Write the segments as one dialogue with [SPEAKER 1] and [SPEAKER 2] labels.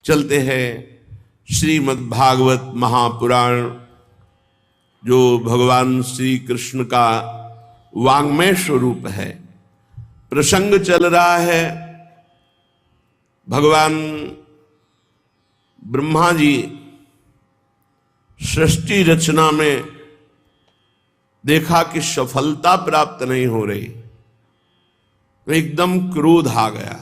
[SPEAKER 1] चलते हैं श्रीमद् भागवत महापुराण, जो भगवान श्री कृष्ण का वांग्मय स्वरूप है। प्रसंग चल रहा है, भगवान ब्रह्मा जी सृष्टि रचना में देखा कि सफलता प्राप्त नहीं हो रही, तो एकदम क्रोध आ गया,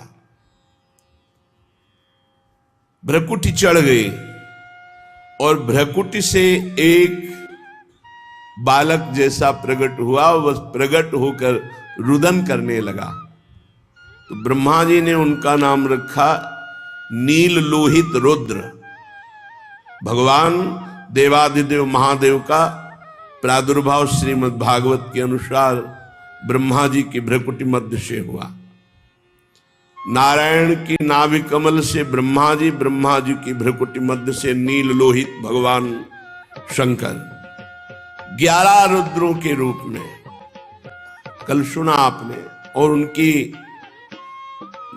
[SPEAKER 1] भ्रकुटी चढ़ गई और भ्रकुटी से एक बालक जैसा प्रकट हुआ। वह प्रकट होकर रुदन करने लगा, तो ब्रह्मा जी ने उनका नाम रखा नील लोहित रुद्र। भगवान देवाधिदेव महादेव का प्रादुर्भाव श्रीमद् भागवत के अनुसार ब्रह्मा जी की भ्रकुटी मध्य से हुआ। नारायण की नाभि कमल से ब्रह्मा जी की भ्रकुटी मध्य से नील लोहित भगवान शंकर 11 रुद्रों के रूप में कल सुना आपने, और उनकी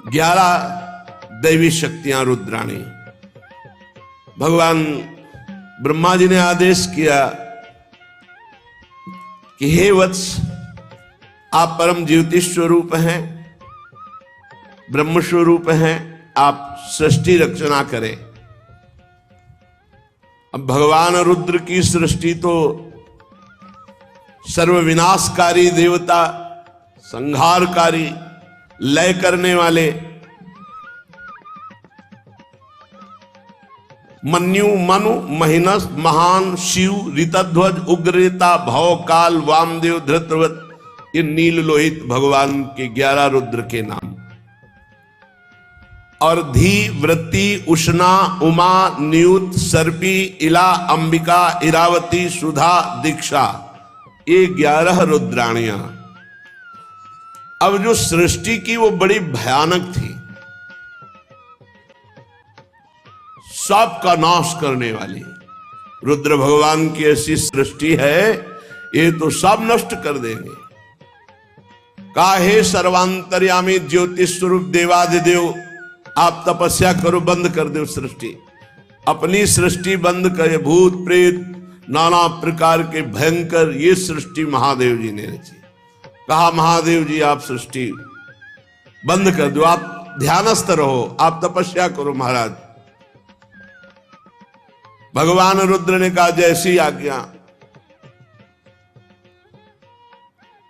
[SPEAKER 1] 11 दैवी शक्तियां रुद्राणी। भगवान ब्रह्मा जी ने आदेश किया कि हे वत्स, आप परम ज्योति स्वरूप हैं, ब्रह्म स्वरूप हैं, आप सृष्टि रचना करें। अब भगवान रुद्र की सृष्टि तो सर्वविनाशकारी देवता, संहारकारी, लय करने वाले, मन्यु मनु महिनस महान शिव ऋतध्वज उग्रता भव काल वामदेव धृतव्रत, ये नील लोहित भगवान के 11 रुद्र के नाम। और धी वृत्ति उष्णा उमा नियुत सर्पी इला अंबिका इरावती सुधा दीक्षा, ये 11 रुद्राणियां। अब जो सृष्टि की वो बड़ी भयानक थी, सबका नाश करने वाली। रुद्र भगवान की ऐसी सृष्टि है, ये तो सब नष्ट कर देंगे। काहे सर्वांतर्यामी ज्योतिष स्वरूप देवाधिदेव, आप तपस्या करो, बंद कर दो सृष्टि। अपनी सृष्टि बंद करे, भूत प्रेत नाना प्रकार के भयंकर, ये सृष्टि महादेव जी ने रची। कहा महादेव जी आप सृष्टि बंद कर दो, आप ध्यानस्थ रहो, आप तपस्या करो महाराज। भगवान रुद्र ने कहा जैसी आज्ञा,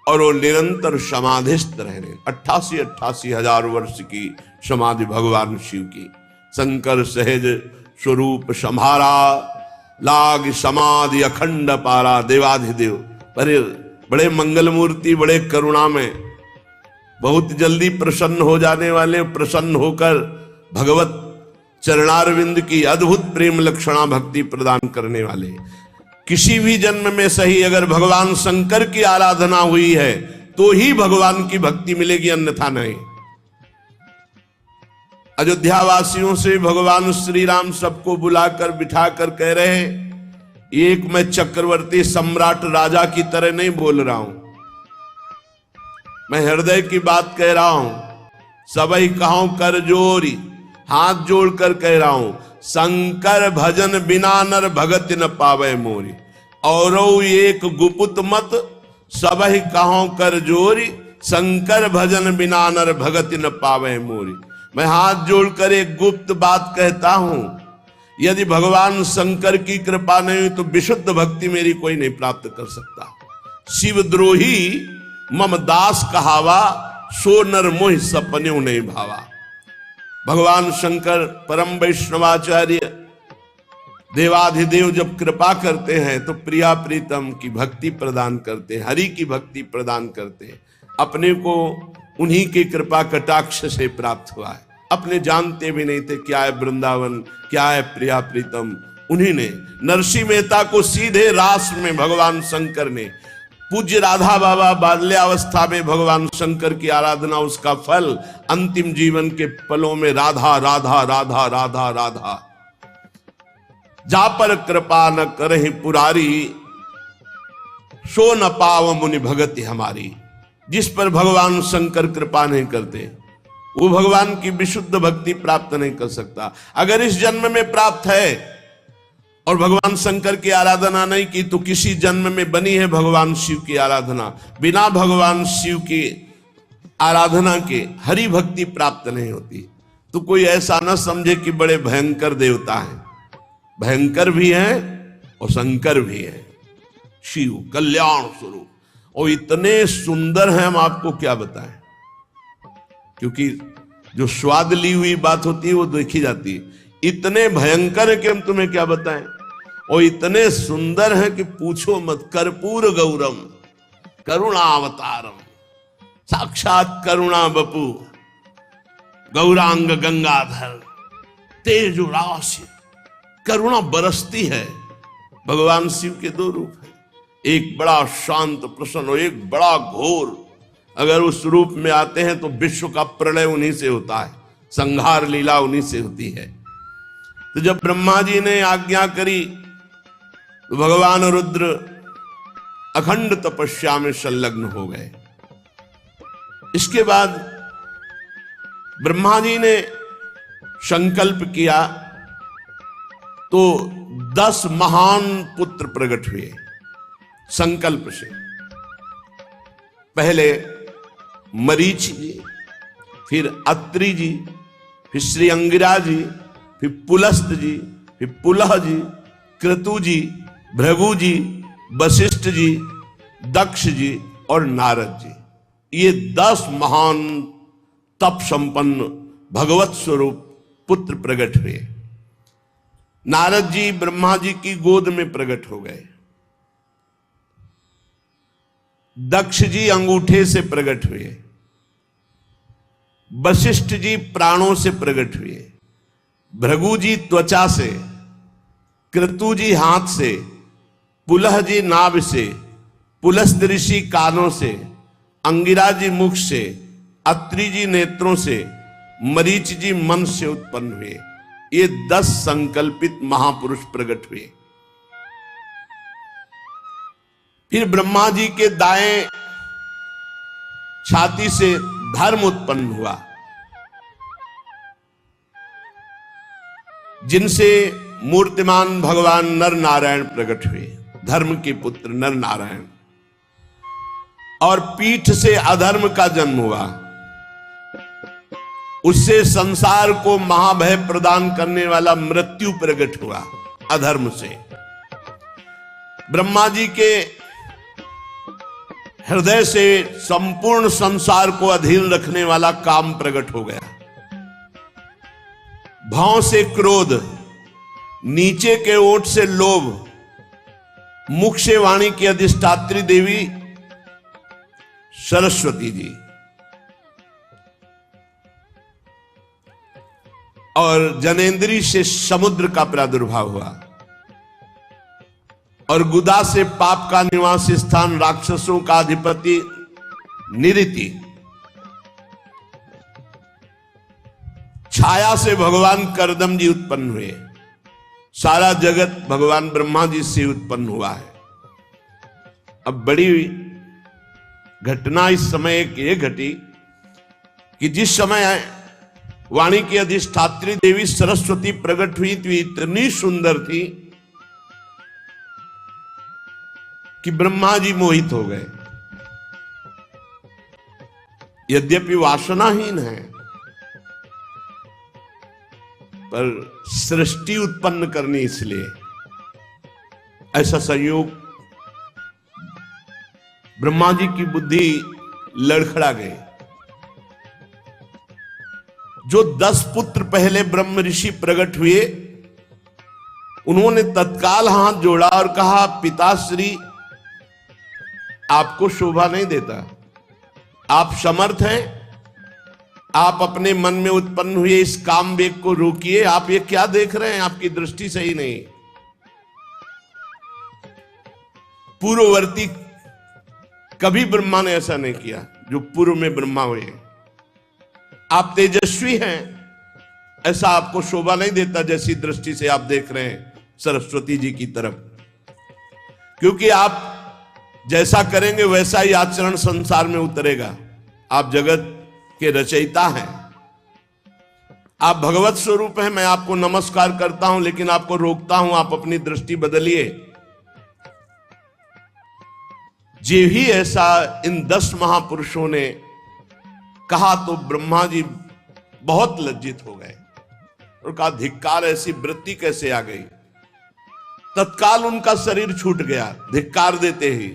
[SPEAKER 1] और वो निरंतर समाधिस्थ रहने। 88 हजार वर्ष की समाधि भगवान शिव की। शंकर सहज स्वरूप संहारा, लाग समाधि अखंड पारा। देवाधिदेव बड़े मंगल मूर्ति, बड़े करुणा में, बहुत जल्दी प्रसन्न हो जाने वाले, प्रसन्न होकर भगवत चरणारविंद की अद्भुत प्रेम लक्षणा भक्ति प्रदान करने वाले। किसी भी जन्म में सही अगर भगवान शंकर की आराधना हुई है तो ही भगवान की भक्ति मिलेगी, अन्यथा नहीं। अयोध्या वासियों से भगवान श्री राम सबको बुलाकर बिठाकर कह रहे हैं, एक मैं चक्रवर्ती सम्राट राजा की तरह नहीं बोल रहा हूं, मैं हृदय की बात कह रहा हूं। सबई कहूं कर जोरी, हाथ जोड़कर कह रहा हूं, शंकर भजन बिना नर भगत न पावे मोरी। और एक गुपुत मत सबहि कहूं कर जोरी, शंकर भजन बिना नर भगत न पावे मोरी। मैं हाथ जोड़कर एक गुप्त बात कहता हूं, यदि भगवान शंकर की कृपा नहीं हुई तो विशुद्ध भक्ति मेरी कोई नहीं प्राप्त कर सकता। शिवद्रोही मम दास कहावा, सो नर मोहि सपन्यों नहीं भावा। भगवान शंकर परम वैष्णवाचार्य देवाधिदेव जब कृपा करते हैं तो प्रिया प्रीतम की भक्ति प्रदान करते हैं, हरि की भक्ति प्रदान करते हैं। अपने को उन्हीं की कृपा कटाक्ष से प्राप्त हुआ है, अपने जानते भी नहीं थे क्या है वृंदावन, क्या है प्रिया प्रीतम। उन्हीं ने नरसिंह मेहता को सीधे रास में भगवान शंकर ने, पूज्य राधा बाबा बाल्यावस्था में भगवान शंकर की आराधना, उसका फल अंतिम जीवन के पलों में राधा राधा राधा राधा राधा। जा पर कृपा न करहि पुरारी, सो न पाव मुनि भगति हमारी। जिस पर भगवान शंकर कृपा नहीं करते वो भगवान की विशुद्ध भक्ति प्राप्त नहीं कर सकता। अगर इस जन्म में प्राप्त है और भगवान शंकर की आराधना नहीं की तो किसी जन्म में बनी है भगवान शिव की आराधना। बिना भगवान शिव की आराधना के हरि भक्ति प्राप्त नहीं होती। तो कोई ऐसा ना समझे कि बड़े भयंकर देवता हैं, भयंकर भी हैं और शंकर भी हैं। शिव कल्याण स्वरूप और इतने सुंदर हैं, हम आपको क्या बताएं, क्योंकि जो स्वाद ली हुई बात होती है वो देखी जाती है। इतने भयंकर है कि हम तुम्हें क्या बताएं, और इतने सुंदर हैं कि पूछो मत। कर्पूर गौरम करुणावतारम, साक्षात करुणा बपू, गौरांग गंगाधर, तेज राशि, करुणा बरसती है। भगवान शिव के दो रूप हैं, एक बड़ा शांत प्रसन्न और एक बड़ा घोर। अगर उस रूप में आते हैं तो विश्व का प्रलय उन्हीं से होता है, संहार लीला उन्हीं से होती है। तो जब ब्रह्मा जी ने आज्ञा करी तो भगवान रुद्र अखंड तपस्या में संलग्न हो गए। इसके बाद ब्रह्मा जी ने संकल्प किया तो 10 महान पुत्र प्रकट हुए संकल्प से। पहले मरीच जी, फिर अत्रि जी, फिर श्री अंगिरा जी, फिर पुलस्त जी, फिर पुलह जी, क्रतु जी, भृगु जी, वशिष्ठ जी, दक्ष जी और नारद जी। ये 10 महान तप संपन्न भगवत स्वरूप पुत्र प्रकट हुए। नारद जी ब्रह्मा जी की गोद में प्रकट हो गए। दक्ष जी अंगूठे से प्रकट हुए। वशिष्ठ जी प्राणों से प्रकट हुए। भृगु जी त्वचा से, क्रतु जी हाथ से, पुलह जी नाभ से, पुलस्त ऋषि कानों से, अंगिरा जी मुख से, अत्रि जी नेत्रों से, मरीच जी मन से उत्पन्न हुए। ये 10 संकल्पित महापुरुष प्रकट हुए। फिर ब्रह्मा जी के दाएं छाती से धर्म उत्पन्न हुआ, जिनसे मूर्तिमान भगवान नर नारायण प्रकट हुए, धर्म के पुत्र नर नारायण। और पीठ से अधर्म का जन्म हुआ, उससे संसार को महाभय प्रदान करने वाला मृत्यु प्रकट हुआ अधर्म से। ब्रह्मा जी के हृदय से संपूर्ण संसार को अधीन रखने वाला काम प्रकट हो गया। भाव से क्रोध, नीचे के ओठ से लोभ, मुख से वाणी की अधिष्ठात्री देवी सरस्वती जी, और जनेन्द्री से समुद्र का प्रादुर्भाव हुआ, और गुदा से पाप का निवास स्थान राक्षसों का अधिपति निरिति, छाया से भगवान करदम जी उत्पन्न हुए। सारा जगत भगवान ब्रह्मा जी से उत्पन्न हुआ है। अब बड़ी घटना इस समय एक ये घटी कि जिस समय वाणी की अधिष्ठात्री देवी सरस्वती प्रकट हुई तो इतनी सुंदर थी कि ब्रह्मा जी मोहित हो गए। यद्यपि वासनाहीन है पर सृष्टि उत्पन्न करनी, इसलिए ऐसा संयोग ब्रह्मा जी की बुद्धि लड़खड़ा गई। जो 10 पुत्र पहले ब्रह्म ऋषि प्रकट हुए, उन्होंने तत्काल हाथ जोड़ा और कहा, पिताश्री आपको शोभा नहीं देता, आप समर्थ हैं, आप अपने मन में उत्पन्न हुए इस काम वेग को रोकिए। आप ये क्या देख रहे हैं, आपकी दृष्टि सही नहीं। पूर्ववर्ती कभी ब्रह्मा ने ऐसा नहीं किया जो पूर्व में ब्रह्मा हुए। आप तेजस्वी हैं, ऐसा आपको शोभा नहीं देता जैसी दृष्टि से आप देख रहे हैं सरस्वती जी की तरफ, क्योंकि आप जैसा करेंगे वैसा ही आचरण संसार में उतरेगा। आप जगत के रचयिता हैं, आप भगवत स्वरूप हैं, मैं आपको नमस्कार करता हूं, लेकिन आपको रोकता हूं, आप अपनी दृष्टि बदलिए। जे ही ऐसा इन 10 महापुरुषों ने कहा तो ब्रह्मा जी बहुत लज्जित हो गए और कहा, धिक्कार, ऐसी वृत्ति कैसे आ गई। तत्काल उनका शरीर छूट गया धिक्कार देते ही,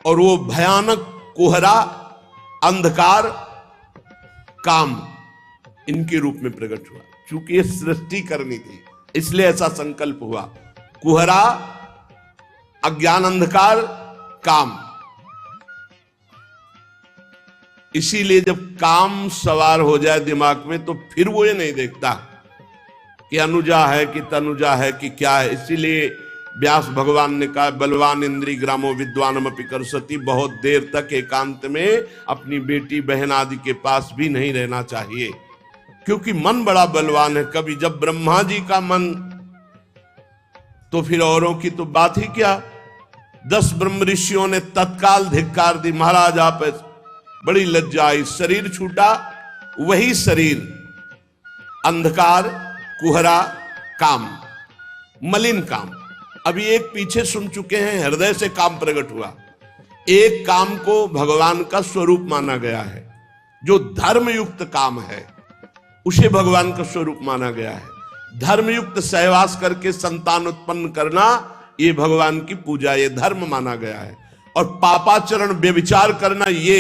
[SPEAKER 1] और वो भयानक कोहरा, अंधकार, काम इनके रूप में प्रकट हुआ। चूंकि ये सृष्टि करनी थी इसलिए ऐसा संकल्प हुआ। कुहरा, अज्ञान, अंधकार, काम। इसीलिए जब काम सवार हो जाए दिमाग में तो फिर वो ये नहीं देखता कि अनुजा है कि तनुजा है कि क्या है। इसीलिए व्यास भगवान ने कहा, बलवान इंद्री ग्रामो विद्वानम अपि करसति, बहुत देर तक एकांत में अपनी बेटी बहन आदि के पास भी नहीं रहना चाहिए, क्योंकि मन बड़ा बलवान है। कभी जब ब्रह्मा जी का मन, तो फिर औरों की तो बात ही क्या। 10 ब्रह्म ऋषियों ने तत्काल धिक्कार दी, महाराज आप, बड़ी लज्जा आई। शरीर छूटा, वही शरीर अंधकार, कुहरा, काम, मलिन काम। अभी एक पीछे सुन चुके हैं, हृदय से काम प्रकट हुआ। एक काम को भगवान का स्वरूप माना गया है, जो धर्मयुक्त काम है उसे भगवान का स्वरूप माना गया है। धर्मयुक्त सहवास करके संतान उत्पन्न करना, ये भगवान की पूजा, ये धर्म माना गया है। और पापाचरण, व्यभिचार करना, ये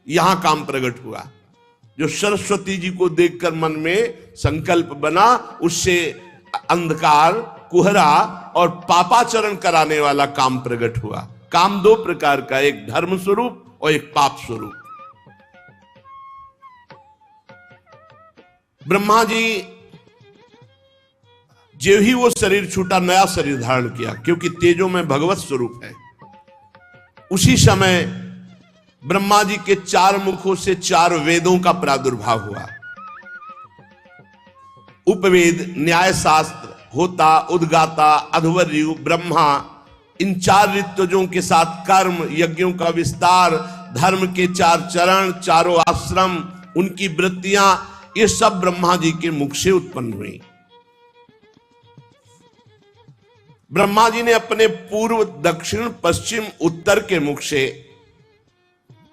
[SPEAKER 1] यहां काम प्रकट हुआ। जो सरस्वती जी को देखकर मन में संकल्प बना, उससे अंधकार, कुहरा और पापाचरण कराने वाला काम प्रकट हुआ। काम 2 प्रकार का, एक धर्म स्वरूप और एक पाप स्वरूप। ब्रह्मा जी जो ही वो शरीर छूटा, नया शरीर धारण किया, क्योंकि तेजो में भगवत स्वरूप है। उसी समय ब्रह्मा जी के 4 मुखों से 4 वेदों का प्रादुर्भाव हुआ। उपवेद, न्याय शास्त्र, होता, उद्गाता, अध्वर्यु, ब्रह्मा, इन 4 ऋत्विजों के साथ कर्म, यज्ञों का विस्तार, धर्म के 4 चरण, 4 आश्रम, उनकी वृत्तियां, ये सब ब्रह्मा जी के मुख से उत्पन्न हुई। ब्रह्मा जी ने अपने पूर्व, दक्षिण, पश्चिम, उत्तर के मुख से,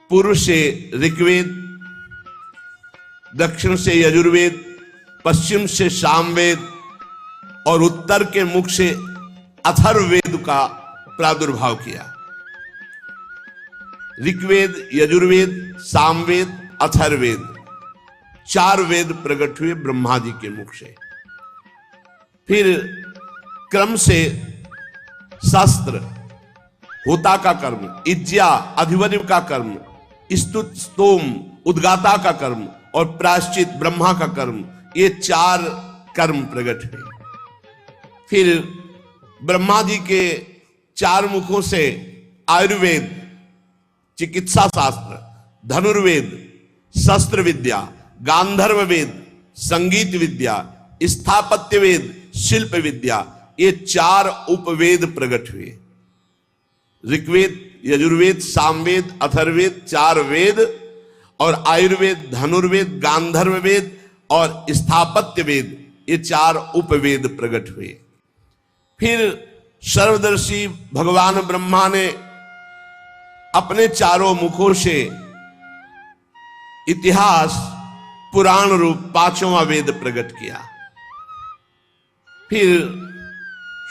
[SPEAKER 1] पूर्व से ऋग्वेद, दक्षिण से यजुर्वेद, पश्चिम से सामवेद और उत्तर के मुख से अथर्ववेद का प्रादुर्भाव किया। ऋग्वेद, यजुर्वेद, सामवेद, अथर्ववेद, 4 वेद प्रकट हुए ब्रह्मा जी के मुख से। फिर क्रम से शास्त्र, होता का कर्म, इज्जा, अधिवर्य का कर्म, स्तुत, स्तोम, उद्गाता का कर्म और प्रायश्चित, ब्रह्मा का कर्म, ये 4 कर्म प्रकट हुए। फिर ब्रह्मा जी के 4 मुखों से आयुर्वेद, चिकित्सा शास्त्र, धनुर्वेद, शस्त्र विद्या, गांधर्व वेद, संगीत विद्या, स्थापत्य वेद, शिल्प विद्या, ये 4 उपवेद प्रकट हुए। ऋग्वेद, यजुर्वेद, सामवेद, अथर्ववेद, 4 वेद, और आयुर्वेद, धनुर्वेद, गांधर्व वेद और स्थापत्य वेद, ये 4 उपवेद प्रकट हुए। फिर सर्वदर्शी भगवान ब्रह्मा ने अपने 4 मुखों से इतिहास, पुराण रूप 5वां वेद प्रकट किया। फिर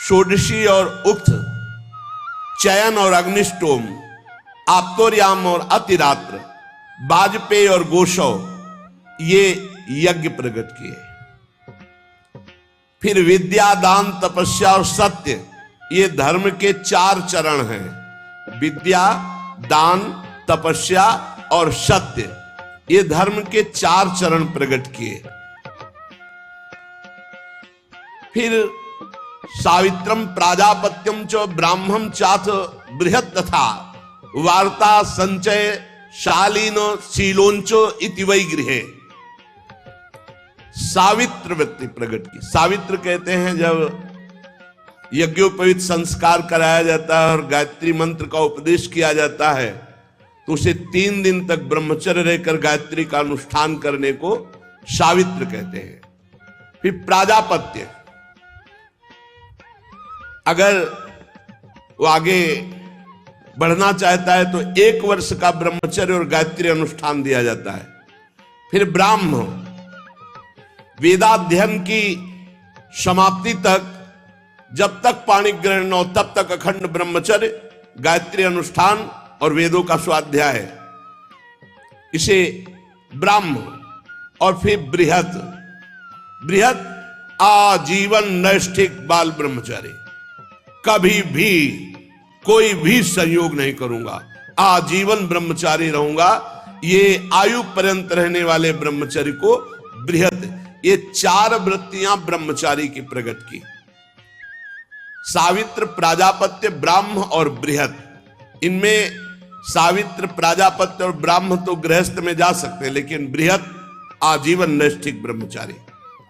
[SPEAKER 1] षोडशी और उक्त, चयन और अग्निष्टोम, आप्तोर्याम और अतिरात्र, वाजपेय और गोशव, ये यज्ञ प्रकट किए। फिर विद्या, दान, तपस्या और सत्य, ये धर्म के 4 चरण हैं। विद्या, दान, तपस्या और सत्य, ये धर्म के 4 चरण प्रकट किए। फिर सावित्रम, प्राजापत्यम च ब्राह्मम चाथ बृहत् तथा वार्ता संचय शालीन शीलोंचो इति वै गृहे, सावित्र वृत्ति प्रकट की। सावित्र कहते हैं जब यज्ञोपवीत संस्कार कराया जाता है और गायत्री मंत्र का उपदेश किया जाता है, तो उसे 3 दिन तक ब्रह्मचर्य रहकर गायत्री का अनुष्ठान करने को सावित्र कहते हैं। फिर प्राजापत्य, अगर वो आगे बढ़ना चाहता है तो 1 वर्ष का ब्रह्मचर्य और गायत्री अनुष्ठान दिया जाता है। फिर ब्राह्म, वेदाध्ययन की समाप्ति तक, जब तक पाणि ग्रहण न हो तब तक अखंड ब्रह्मचर्य, गायत्री अनुष्ठान और वेदों का स्वाध्याय है, इसे ब्राह्म। और फिर बृहत, बृहत आजीवन नैष्ठिक बाल ब्रह्मचारी, कभी भी कोई भी संयोग नहीं करूंगा, आजीवन ब्रह्मचारी रहूंगा, ये आयु पर्यंत रहने वाले ब्रह्मचारी को बृहत। ये 4 वृत्तियां ब्रह्मचारी की प्रकट की, सावित्र, प्राजापत्य, ब्राह्म और बृहत। इनमें सावित्र, प्राजापत्य और ब्राह्म तो गृहस्थ में जा सकते हैं, लेकिन बृहत आजीवन नैष्ठिक ब्रह्मचारी,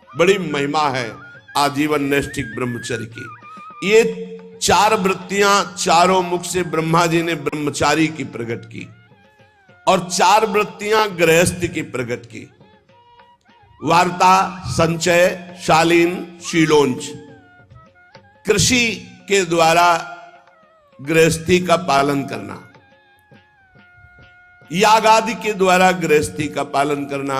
[SPEAKER 1] बड़ी महिमा है आजीवन नैष्ठिक ब्रह्मचारी की। ये 4 वृत्तियां चारों मुख से ब्रह्मा जी ने ब्रह्मचारी की प्रकट की, और 4 वृत्तियां गृहस्थ की प्रकट की। वार्ता, संचय, शालीन, शीलोंच। कृषि के द्वारा गृहस्थी का पालन करना, याग आदि के द्वारा गृहस्थी का पालन करना,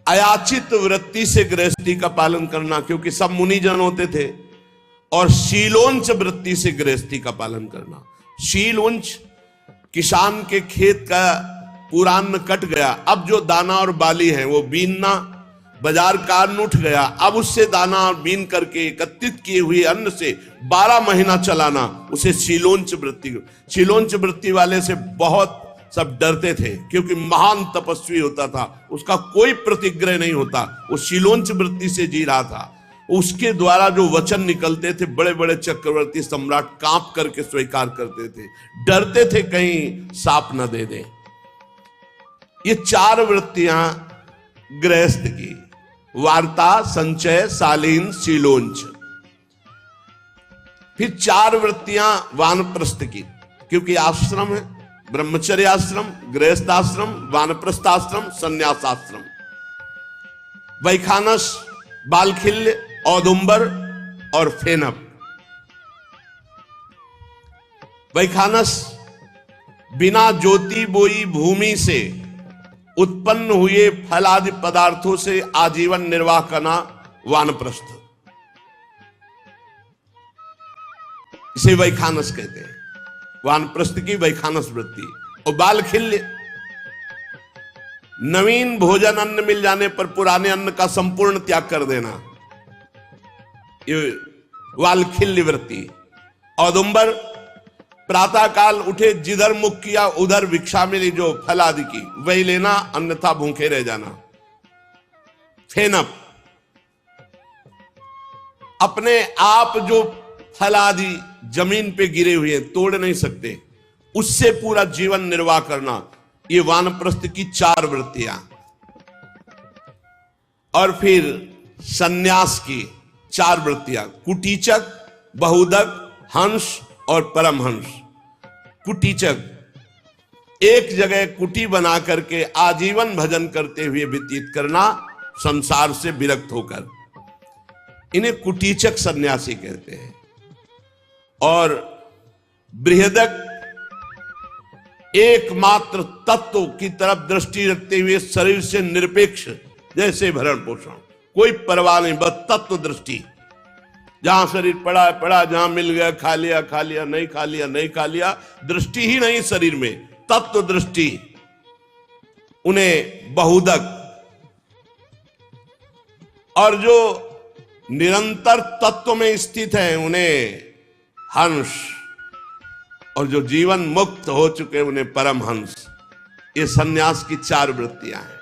[SPEAKER 1] अयाचित वृत्ति से गृहस्थी का पालन करना, क्योंकि सब मुनिजन होते थे, और शीलोंच वृत्ति से गृहस्थी का पालन करना। शीलोंच, किसान के खेत का पूरा अन्न कट गया, अब जो दाना और बाली है वो बीनना, बाजार का अन्न उठ गया, अब उससे दाना और बीन करके एकत्रित किए हुए अन्न से 12 महीना चलाना, उसे शीलोंच वृत्ति। शीलोंच वृत्ति वाले से बहुत सब डरते थे, क्योंकि महान तपस्वी होता था, उसका कोई प्रतिग्रह नहीं होता, वो शीलोंच वृत्ति से जी रहा था। उसके द्वारा जो वचन निकलते थे, बड़े बड़े चक्रवर्ती सम्राट कांप करके स्वीकार करते थे, डरते थे कहीं साप न दे दे। ये 4 वृत्तियां गृहस्थ की, वार्ता, संचय, शालीन, शीलोंच। फिर 4 वृत्तियां वानप्रस्थ की, क्योंकि आश्रम है, ब्रह्मचर्य आश्रम, गृहस्थ आश्रम, वानप्रस्थ आश्रम, संन्यासाश्रम। वैखानस, बालखिल्य, औदुंबर और फेनप। वैखानस, बिना ज्योति बोई भूमि से उत्पन्न हुए फल आदि पदार्थों से आजीवन निर्वाह करना, वानप्रस्थ, इसे वैखानस कहते हैं, वानप्रस्थ की वैखानस वृत्ति। और बालखिल्य, नवीन भोजन अन्न मिल जाने पर पुराने अन्न का संपूर्ण त्याग कर देना, ये वालखिल्य वृत्ति। औदुंबर, प्रातः काल उठे, जिधर मुख किया उधर भिक्षा मिली जो फल आदि की, वही लेना, अन्यथा भूखे रह जाना। फेनप, अपने आप जो फल आदि जमीन पे गिरे हुए तोड़ नहीं सकते, उससे पूरा जीवन निर्वाह करना, ये वानप्रस्थ की 4 वृत्तियां। और फिर सन्यास की 4 वृत्तियां, कुटीचक, बहुदक, हंस और परमहंस। कुटीचक, एक जगह कुटी बना करके आजीवन भजन करते हुए व्यतीत करना, संसार से विरक्त होकर, इन्हें कुटीचक सन्यासी कहते हैं। और बृहदक, एकमात्र तत्व की तरफ दृष्टि रखते हुए शरीर से निरपेक्ष, जैसे भरण पोषण, कोई परवाह नहीं, बस तत्व दृष्टि। जहां शरीर पड़ा है पड़ा, जहां मिल गया खा लिया खा लिया, नहीं खा लिया नहीं खा लिया, दृष्टि ही नहीं शरीर में, तत्व दृष्टि। उन्हें बहुदक। और जो निरंतर तत्व में स्थित है उन्हें हंस, और जो जीवन मुक्त हो चुके उन्हें परमहंस। ये सन्यास की 4 वृत्तियां हैं।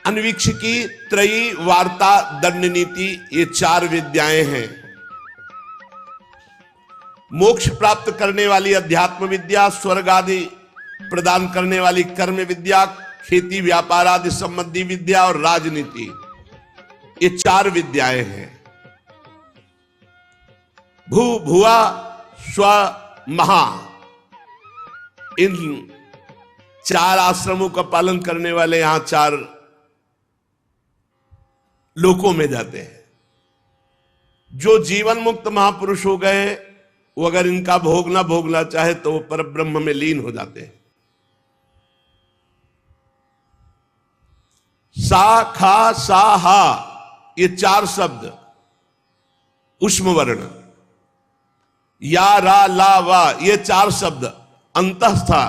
[SPEAKER 1] अन्वीक्षिकी, त्रयी, वार्ता, दंड नीति, ये 4 विद्याएं हैं। मोक्ष प्राप्त करने वाली अध्यात्म विद्या, स्वर्ग आदि प्रदान करने वाली कर्म विद्या, खेती व्यापार आदि संबंधी विद्या और राजनीति, ये 4 विद्याएं हैं। भू, भुआ, स्व, महा, इन 4 आश्रमों का पालन करने वाले यहां 4 लोकों में जाते हैं। जो जीवन मुक्त महापुरुष हो गए वो अगर इनका भोगना चाहे तो वो परब्रह्म में लीन हो जाते हैं। सा खा सा हा ये 4 शब्द उष्म वर्ण, या रा ला वा ये 4 शब्द अंतस्था,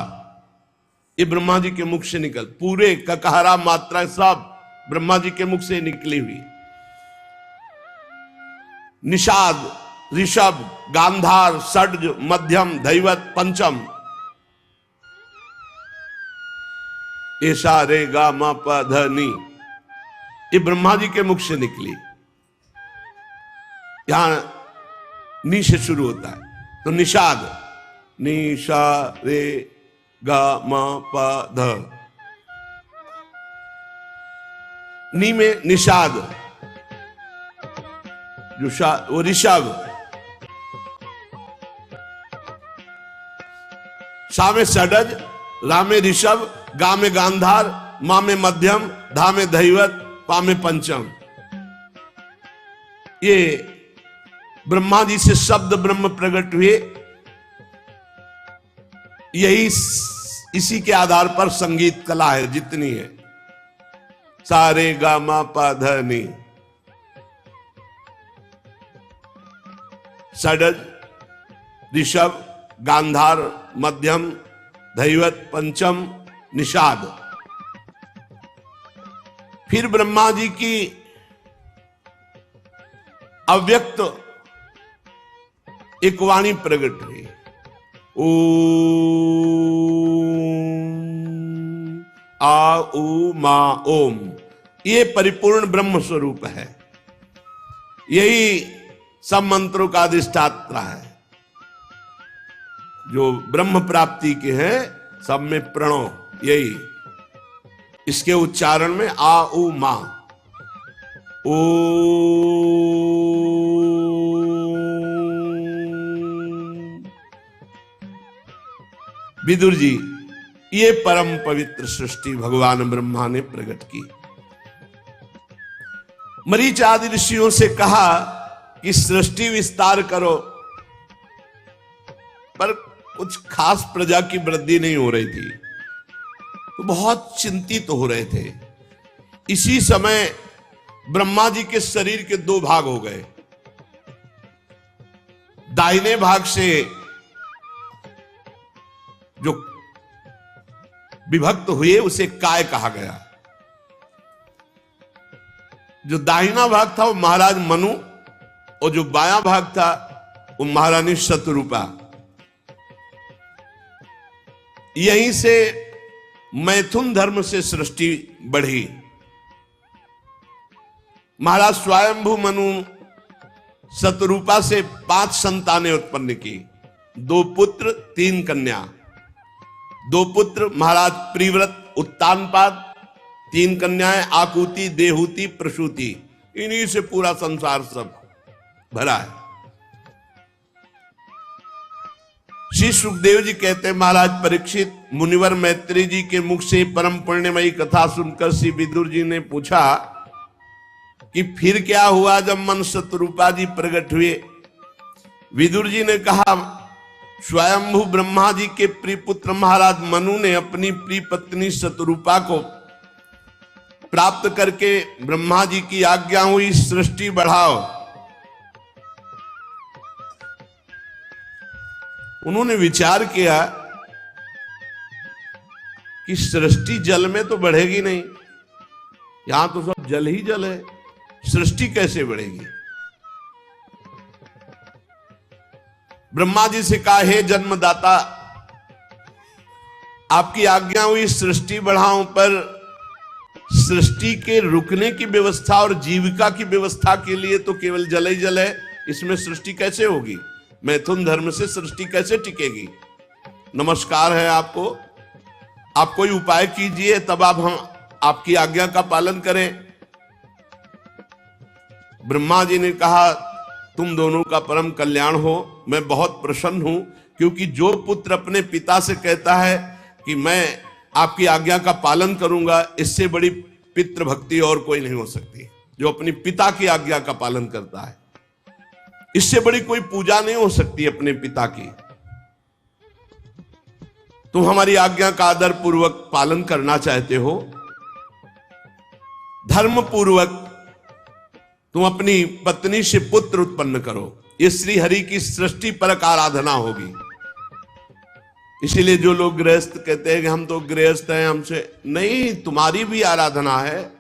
[SPEAKER 1] ये ब्रह्मा जी के मुख से निकल, पूरे ककहरा मात्रा सब ब्रह्मा जी के मुख से निकली हुई। निषाद, ऋषभ, गांधार, षड्ज, मध्यम, धैवत, पंचम, ऐसा रे गा मा प ध नी, ये ब्रह्मा जी के मुख से निकली। यहां नी से शुरू होता है तो निषाद, निशा रे गा मा प ध, नी में निषाद, जो वो ऋषभ, सा में षडज, रा में ऋषभ, गा में गांधार, मा में मध्यम, धा में धैवत, पा में पंचम। ये ब्रह्मा जी से शब्द ब्रह्म प्रकट हुए। यही इसी के आधार पर संगीत कला है जितनी है। सारे गा मा पा ध नी, षडज, ऋषभ, गांधार, मध्यम, धैवत, पंचम, निषाद। फिर ब्रह्मा जी की अव्यक्त एक वाणी प्रकट हुई, ओम आ उ मा ओम। ये परिपूर्ण ब्रह्म स्वरूप है। यही सब मंत्रों का अधिष्ठाता है। जो ब्रह्म प्राप्ति के हैं सब में प्रणव, यही इसके उच्चारण में आ उ मा। ओ विदुर जी, ये परम पवित्र सृष्टि भगवान ब्रह्मा ने प्रकट की। मरीच आदि ऋषियों से कहा कि सृष्टि विस्तार करो, पर कुछ खास प्रजा की वृद्धि नहीं हो रही थी, तो बहुत चिंतित हो रहे थे। इसी समय ब्रह्मा जी के शरीर के 2 भाग हो गए। दाहिने भाग से जो विभक्त हुए उसे काय कहा गया। जो दाहिना भाग था वो महाराज मनु, और जो बायां भाग था वो महारानी शतरूपा। यहीं से मैथुन धर्म से सृष्टि बढ़ी। महाराज स्वयंभू मनु शतरूपा से 5 संतानें उत्पन्न की, 2 पुत्र 3 कन्या। 2 पुत्र महाराज प्रिव्रत उत्तानपाद, 3 कन्याएं आकुति, देहूति, प्रसूति। इन्हीं से पूरा संसार सब भरा है। श्री सुखदेव जी कहते हैं, महाराज परीक्षित, मुनिवर मैत्री जी के मुख से परम पुण्यमयी कथा सुनकर श्री विदुर जी ने पूछा कि फिर क्या हुआ जब मन शतरूपा जी प्रकट हुए। विदुर जी ने कहा, स्वयंभू ब्रह्मा जी के प्रिय पुत्र महाराज मनु ने अपनी प्रिय पत्नी शतरूपा को प्राप्त करके ब्रह्मा जी की आज्ञा हुई सृष्टि बढ़ाओ। उन्होंने विचार किया कि सृष्टि जल में तो बढ़ेगी नहीं, यहां तो सब जल ही जल है, सृष्टि कैसे बढ़ेगी। ब्रह्मा जी से कहा, हे जन्मदाता, आपकी आज्ञा हुई सृष्टि बढ़ाऊं, पर सृष्टि के रुकने की व्यवस्था और जीविका की व्यवस्था के लिए तो केवल जल ही जल है, इसमें सृष्टि कैसे होगी। मैथुन धर्म से सृष्टि कैसे टिकेगी। नमस्कार है आपको, आप कोई उपाय कीजिए, तब आप हम आपकी आज्ञा का पालन करें। ब्रह्मा जी ने कहा, तुम दोनों का परम कल्याण हो, मैं बहुत प्रसन्न हूं, क्योंकि जो पुत्र अपने पिता से कहता है कि मैं आपकी आज्ञा का पालन करूंगा। इससे बड़ी पितृ भक्ति और कोई नहीं हो सकती, जो अपनी पिता की आज्ञा का पालन करता है। इससे बड़ी कोई पूजा नहीं हो सकती अपने पिता की। तुम हमारी आज्ञा का आदर पूर्वक पालन करना चाहते हो, धर्म पूर्वक तुम अपनी पत्नी से पुत्र उत्पन्न करो। ये श्री हरि की सृष्टि परक आराधना होगी। इसीलिए जो लोग गृहस्थ कहते हैं कि हम तो गृहस्थ हैं, हमसे नहीं, तुम्हारी भी आराधना है।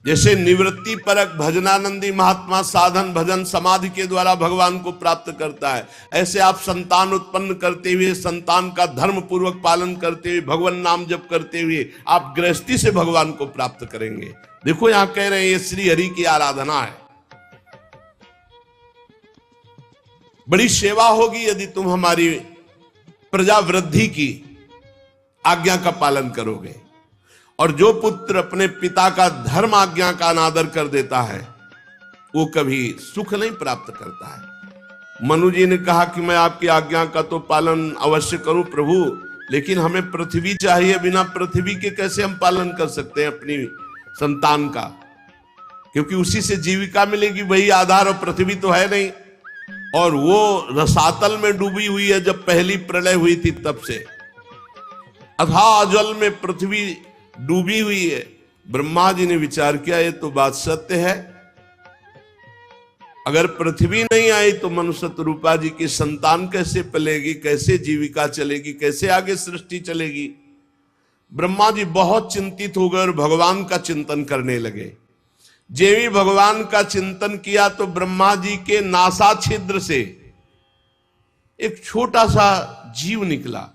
[SPEAKER 1] जैसे निवृत्ति परक भजनानंदी महात्मा साधन भजन समाधि के द्वारा भगवान को प्राप्त करता है, ऐसे आप संतान उत्पन्न करते हुए, संतान का धर्म पूर्वक पालन करते हुए, भगवान नाम जप करते हुए आप गृहस्थी से भगवान को प्राप्त करेंगे। देखो यहां कह रहे हैं ये श्री हरि की आराधना है। बड़ी सेवा होगी यदि तुम हमारी प्रजा वृद्धि की आज्ञा का पालन करोगे। और जो पुत्र अपने पिता का धर्म आज्ञा का अनादर कर देता है वो कभी सुख नहीं प्राप्त करता है। मनु जी ने कहा कि मैं आपकी आज्ञा का तो पालन अवश्य करूं प्रभु, लेकिन हमें पृथ्वी चाहिए, बिना पृथ्वी के कैसे हम पालन कर सकते हैं अपनी संतान का, क्योंकि उसी से जीविका मिलेगी, वही आधार, और पृथ्वी तो है नहीं। और वो रसातल में डूबी हुई है, जब पहली प्रलय हुई थी तब से अथाह जल में पृथ्वी डूबी हुई है। ब्रह्मा जी ने विचार किया ये तो बात सत्य है, अगर पृथ्वी नहीं आई तो मनुष्य रूपा जी की संतान कैसे पलेगी, कैसे जीविका चलेगी, कैसे आगे सृष्टि चलेगी। ब्रह्मा जी बहुत चिंतित हो गए और भगवान का चिंतन करने लगे। जेवी भगवान का चिंतन किया तो ब्रह्मा जी के नासा छिद्र से एक छोटा सा जीव निकला।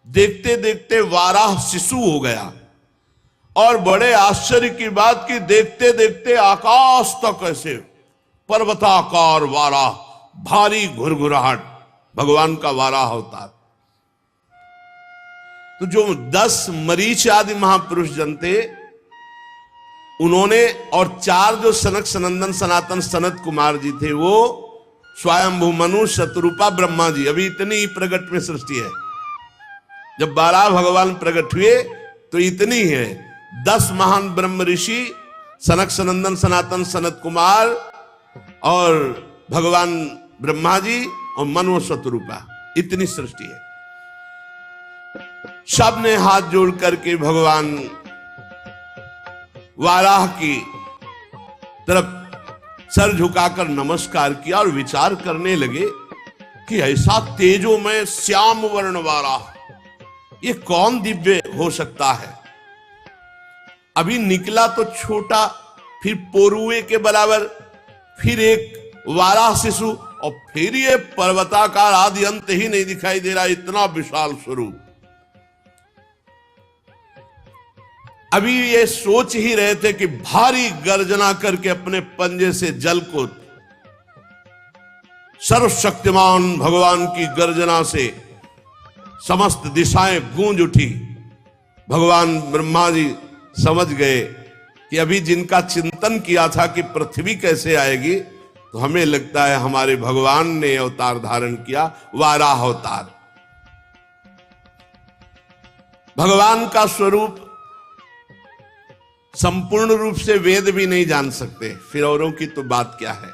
[SPEAKER 1] देखते देखते वाराह शिशु हो गया, और बड़े आश्चर्य की बात कि देखते देखते आकाश तक ऐसे पर्वताकार वाराह, भारी घुरघुराहट, भगवान का वाराह अवतार। तो जो 10 मरीच आदि महापुरुष जन थे उन्होंने, और 4 जो सनक सनंदन सनातन सनत कुमार जी थे, वो स्वयंभू मनु शतरूपा ब्रह्मा जी, अभी इतनी ही प्रगट में सृष्टि है। जब 12 भगवान प्रकट हुए तो इतनी है। 10 महान ब्रह्म ऋषि, सनक सनंदन सनातन सनत कुमार और भगवान ब्रह्मा जी और मनु शतरूपा, इतनी सृष्टि है। सब ने हाथ जोड़ करके भगवान वाराह की तरफ सर झुकाकर नमस्कार किया और विचार करने लगे कि ऐसा तेजोमय श्याम वर्ण वाराह, ये कौन दिव्य हो सकता है। अभी निकला तो छोटा, फिर पोरुए के बराबर, फिर एक वाराह शिशु, और फिर ये पर्वताकार, आदि अंत ही नहीं दिखाई दे रहा, इतना विशाल स्वरूप। अभी ये सोच ही रहे थे कि भारी गर्जना करके अपने पंजे से जल को, सर्वशक्तिमान भगवान की गर्जना से समस्त दिशाएं गूंज उठी। भगवान ब्रह्मा जी समझ गए कि अभी जिनका चिंतन किया था कि पृथ्वी कैसे आएगी, तो हमें लगता है हमारे भगवान ने अवतार धारण किया, वाराह अवतार। भगवान का स्वरूप संपूर्ण रूप से वेद भी नहीं जान सकते, फिर औरों की तो बात क्या है।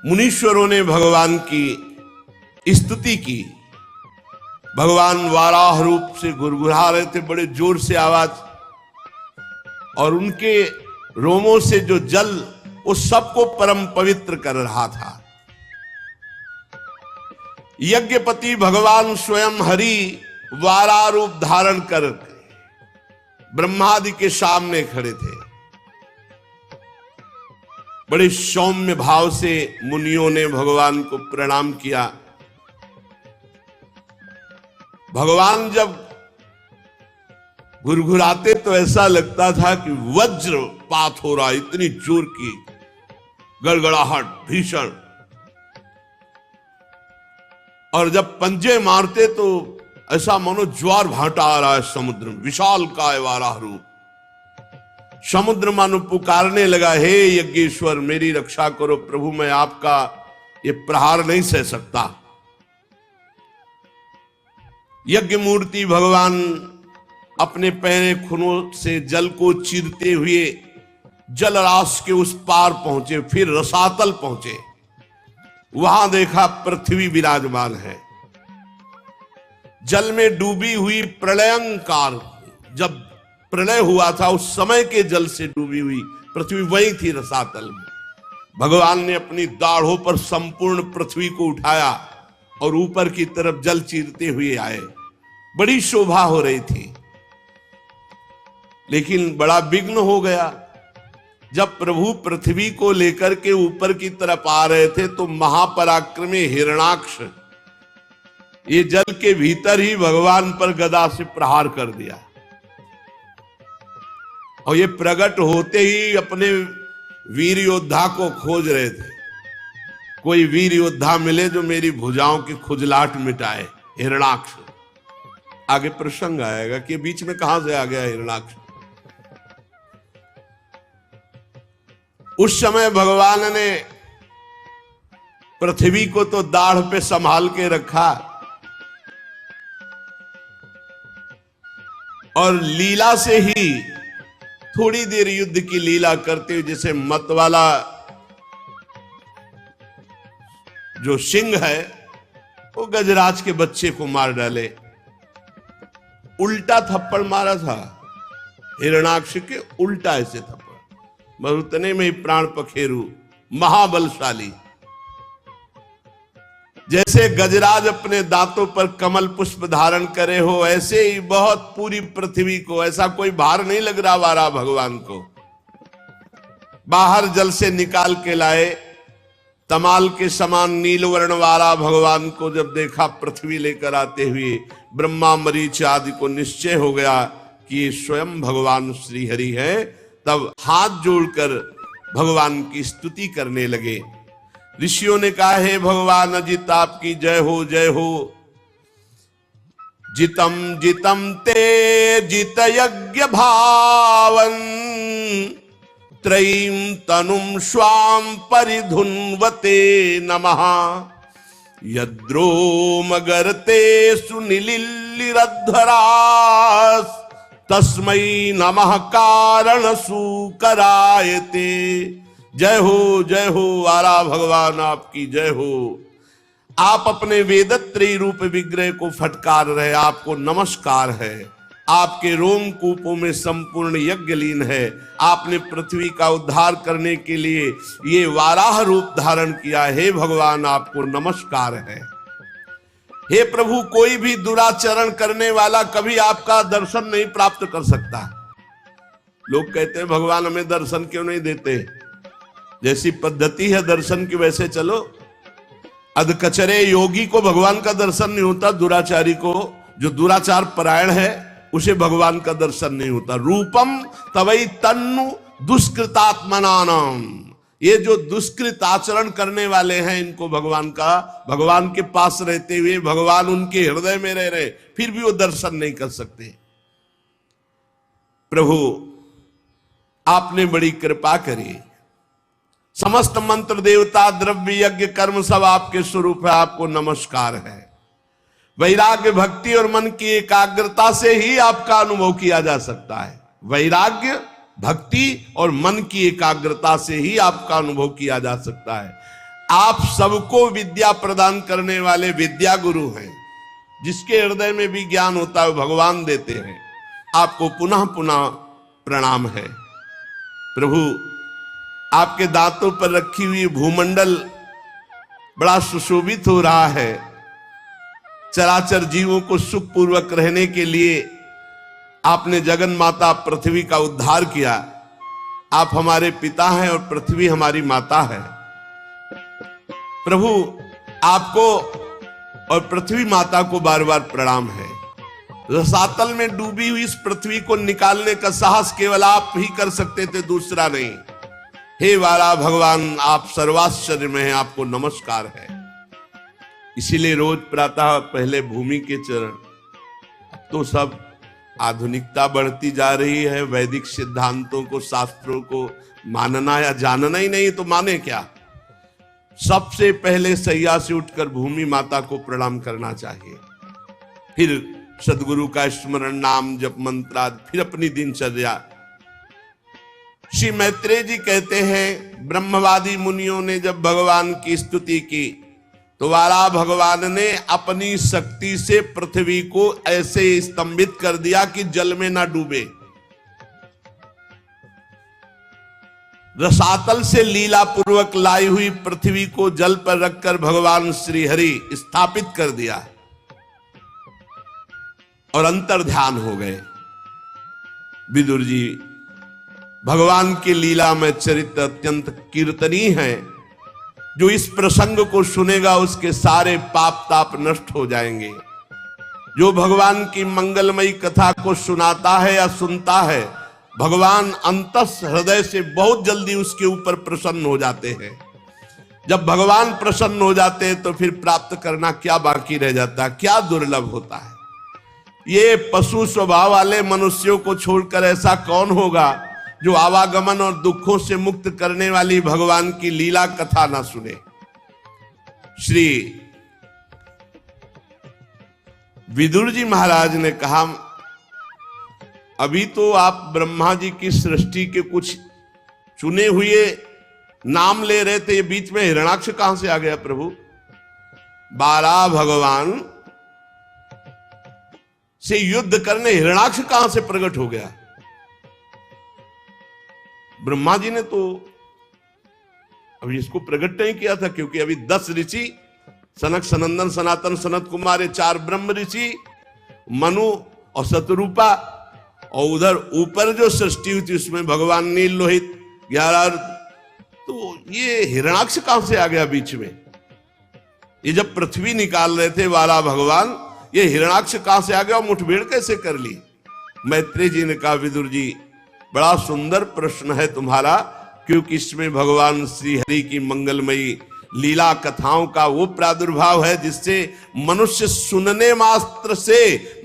[SPEAKER 1] मुनीश्वरों ने भगवान की स्तुति की। भगवान वाराह रूप से गुरगुरा रहे थे, बड़े जोर से आवाज, और उनके रोमों से जो जल उस सबको परम पवित्र कर रहा था। यज्ञपति भगवान स्वयं हरि वाराह रूप धारण कर ब्रह्मादि के सामने खड़े थे। बड़े सौम्य भाव से मुनियों ने भगवान को प्रणाम किया। भगवान जब घुरघुराते तो ऐसा लगता था कि वज्रपात हो रहा, इतनी जोर की गड़गड़ाहट भीषण। और जब पंजे मारते तो ऐसा मानो ज्वार भाटा आ रहा है समुद्र में, विशाल काय वाराह रूप। समुद्र मानो पुकारने लगा, हे यज्ञेश्वर मेरी रक्षा करो प्रभु, मैं आपका ये प्रहार नहीं सह सकता। यज्ञ मूर्ति भगवान अपने पैरे खुनों से जल को चीरते हुए जलराशि के उस पार पहुंचे, फिर रसातल पहुंचे। वहां देखा पृथ्वी विराजमान है। जल में डूबी हुई प्रलयंकार, जब प्रलय हुआ था उस समय के जल से डूबी हुई पृथ्वी वही थी रसातल में। भगवान ने अपनी दाढ़ों पर संपूर्ण पृथ्वी को उठाया और ऊपर की तरफ जल चीरते हुए आए। बड़ी शोभा हो रही थी, लेकिन बड़ा विघ्न हो गया। जब प्रभु पृथ्वी को लेकर के ऊपर की तरफ आ रहे थे तो महापराक्रमी हिरणाक्ष ये जल के भीतर ही भगवान पर गदा से प्रहार कर दिया, और ये प्रकट होते ही अपने वीर योद्धा को खोज रहे थे। कोई वीर योद्धा मिले जो मेरी भुजाओं की खुजलाहट मिटाए। हिरणाक्ष, आगे प्रसंग आएगा कि बीच में कहां से आ गया हिरणाक्ष। उस समय भगवान ने पृथ्वी को तो दाढ़ पे संभाल के रखा, और लीला से ही थोड़ी देर युद्ध की लीला करते हुए, जैसे मतवाला जो सिंह है वो गजराज के बच्चे को मार डाले। उल्टा थप्पड़ मारा था हिरणाक्ष के, उल्टा ऐसे थप्पड़, बस उतने में ही प्राण पखेरु, महाबलशाली। जैसे गजराज अपने दांतों पर कमल पुष्प धारण करे हो, ऐसे ही बहुत पूरी पृथ्वी को, ऐसा कोई भार नहीं लग रहा वारा भगवान को, बाहर जल से निकाल के लाए। तमाल के समान नीलवर्ण वाला भगवान को जब देखा पृथ्वी लेकर आते हुए, ब्रह्मा मरीच आदि को निश्चय हो गया कि ये स्वयं भगवान श्री हरि है। तब हाथ जोड़कर भगवान की स्तुति करने लगे। ऋषियों ने कहा, हे भगवान अजित आपकी जय हो, जय हो। जितम जितम ते जित यज्ञ भावन, त्रयीम तनुम स्वाम परिधुन्वते नमः। यद्रोमगर्ते सुनिलिल्लिरध्वरास्, तस्मै नमः कारण सुकरायते। जय हो आरा भगवान आपकी जय हो। आप अपने वेदत्रयी रूप विग्रह को फटकार रहे, आपको नमस्कार है। आपके रोमकूपों में संपूर्ण यज्ञ लीन है। आपने पृथ्वी का उद्धार करने के लिए ये वाराह रूप धारण किया। हे भगवान आपको नमस्कार है। हे प्रभु, कोई भी दुराचरण करने वाला कभी आपका दर्शन नहीं प्राप्त कर सकता। लोग कहते हैं भगवान हमें दर्शन क्यों नहीं देते, जैसी पद्धति है दर्शन की वैसे चलो। अधकचरे योगी को भगवान का दर्शन नहीं होता, दुराचारी को, जो दुराचार परायण है उसे भगवान का दर्शन नहीं होता। रूपम तवई तन्नु दुष्कृतात्मनानाम, ये जो दुष्कृत आचरण करने वाले हैं इनको भगवान के पास रहते हुए भगवान उनके हृदय में रह रहे, फिर भी वो दर्शन नहीं कर सकते। प्रभु आपने बड़ी कृपा करी। समस्त मंत्र देवता द्रव्य यज्ञ कर्म सब आपके स्वरूप है, आपको नमस्कार है। वैराग्य भक्ति और मन की एकाग्रता से ही आपका अनुभव किया जा सकता है। वैराग्य भक्ति और मन की एकाग्रता से ही आपका अनुभव किया जा सकता है। आप सबको विद्या प्रदान करने वाले विद्या गुरु हैं। जिसके हृदय में भी ज्ञान होता है भगवान देते हैं। आपको पुनः पुनः प्रणाम है। प्रभु आपके दांतों पर रखी हुई भूमंडल बड़ा सुशोभित हो रहा है। चराचर जीवों को सुखपूर्वक रहने के लिए आपने जगन माता पृथ्वी का उद्धार किया। आप हमारे पिता हैं और पृथ्वी हमारी माता है। प्रभु आपको और पृथ्वी माता को बार बार प्रणाम है। रसातल में डूबी हुई इस पृथ्वी को निकालने का साहस केवल आप ही कर सकते थे, दूसरा नहीं। हे वाला भगवान आप सर्वाश्चर्य में हैं, आपको नमस्कार है। इसीलिए रोज प्रातः पहले भूमि के चरण। अब तो सब आधुनिकता बढ़ती जा रही है, वैदिक सिद्धांतों को शास्त्रों को मानना या जानना ही नहीं तो माने क्या। सबसे पहले सैया से उठकर भूमि माता को प्रणाम करना चाहिए, फिर सदगुरु का स्मरण, नाम जप, मंत्राद, फिर अपनी दिनचर्या। श्री मैत्रेय जी कहते हैं, ब्रह्मवादी मुनियों ने जब भगवान की स्तुति की तो वाला भगवान ने अपनी शक्ति से पृथ्वी को ऐसे स्तंभित कर दिया कि जल में ना डूबे। रसातल से लीला पूर्वक लाई हुई पृथ्वी को जल पर रखकर भगवान श्री हरि स्थापित कर दिया और अंतर ध्यान हो गए। विदुर जी, भगवान की लीला में चरित्र अत्यंत कीर्तनीय है। जो इस प्रसंग को सुनेगा उसके सारे पाप ताप नष्ट हो जाएंगे। जो भगवान की मंगलमयी कथा को सुनाता है या सुनता है, भगवान अंतस हृदय से बहुत जल्दी उसके ऊपर प्रसन्न हो जाते हैं। जब भगवान प्रसन्न हो जाते हैं तो फिर प्राप्त करना क्या बाकी रह जाता है, क्या दुर्लभ होता है। ये पशु स्वभाव वाले मनुष्यों को छोड़कर ऐसा कौन होगा जो आवागमन और दुखों से मुक्त करने वाली भगवान की लीला कथा ना सुने। श्री विदुर जी महाराज ने कहा, अभी तो आप ब्रह्मा जी की सृष्टि के कुछ चुने हुए नाम ले रहे थे, ये बीच में हिरणाक्ष कहां से आ गया प्रभु? बाला भगवान से युद्ध करने हिरणाक्ष कहां से प्रकट हो गया? ब्रह्मा जी ने तो अभी इसको प्रकट नहीं किया था, क्योंकि अभी 10 ऋषि, सनक, सनंदन, सनातन, सनत कुमार, ये 4 ब्रह्म ऋषि, मनु और शतरूपा, और उधर ऊपर जो सृष्टि हुई थी उसमें भगवान नील लोहित 11। तो ये हिरणाक्ष कहां से आ गया बीच में? ये जब पृथ्वी निकाल रहे थे वाला भगवान, ये हिरणाक्ष कहां से आ गया और मुठभेड़ कैसे कर ली? मैत्रेय जी ने कहा, विदुर जी, बड़ा सुंदर प्रश्न है तुम्हारा, क्योंकि इसमें भगवान श्री हरि की मंगलमयी लीला कथाओं का वो प्रादुर्भाव है जिससे मनुष्य सुनने मात्र से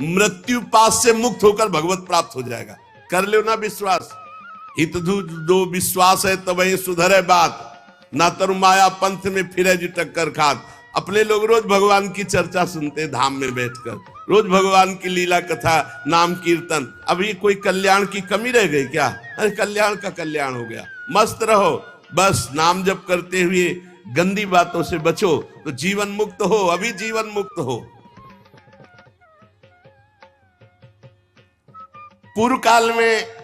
[SPEAKER 1] मृत्यु पास से मुक्त होकर भगवत प्राप्त हो जाएगा। कर लो ना विश्वास। हित दो विश्वास है तब ही सुधरे बात, ना तरु माया पंथ में फिरे जी टक्कर खात। अपने लोग रोज भगवान की चर्चा सुनते धाम में बैठकर, रोज भगवान की लीला कथा, नाम कीर्तन। अभी कोई कल्याण की कमी रह गई क्या? अरे कल्याण का कल्याण हो गया। मस्त रहो, बस नाम जप करते हुए गंदी बातों से बचो तो जीवन मुक्त हो, अभी जीवन मुक्त हो। पूर्व काल में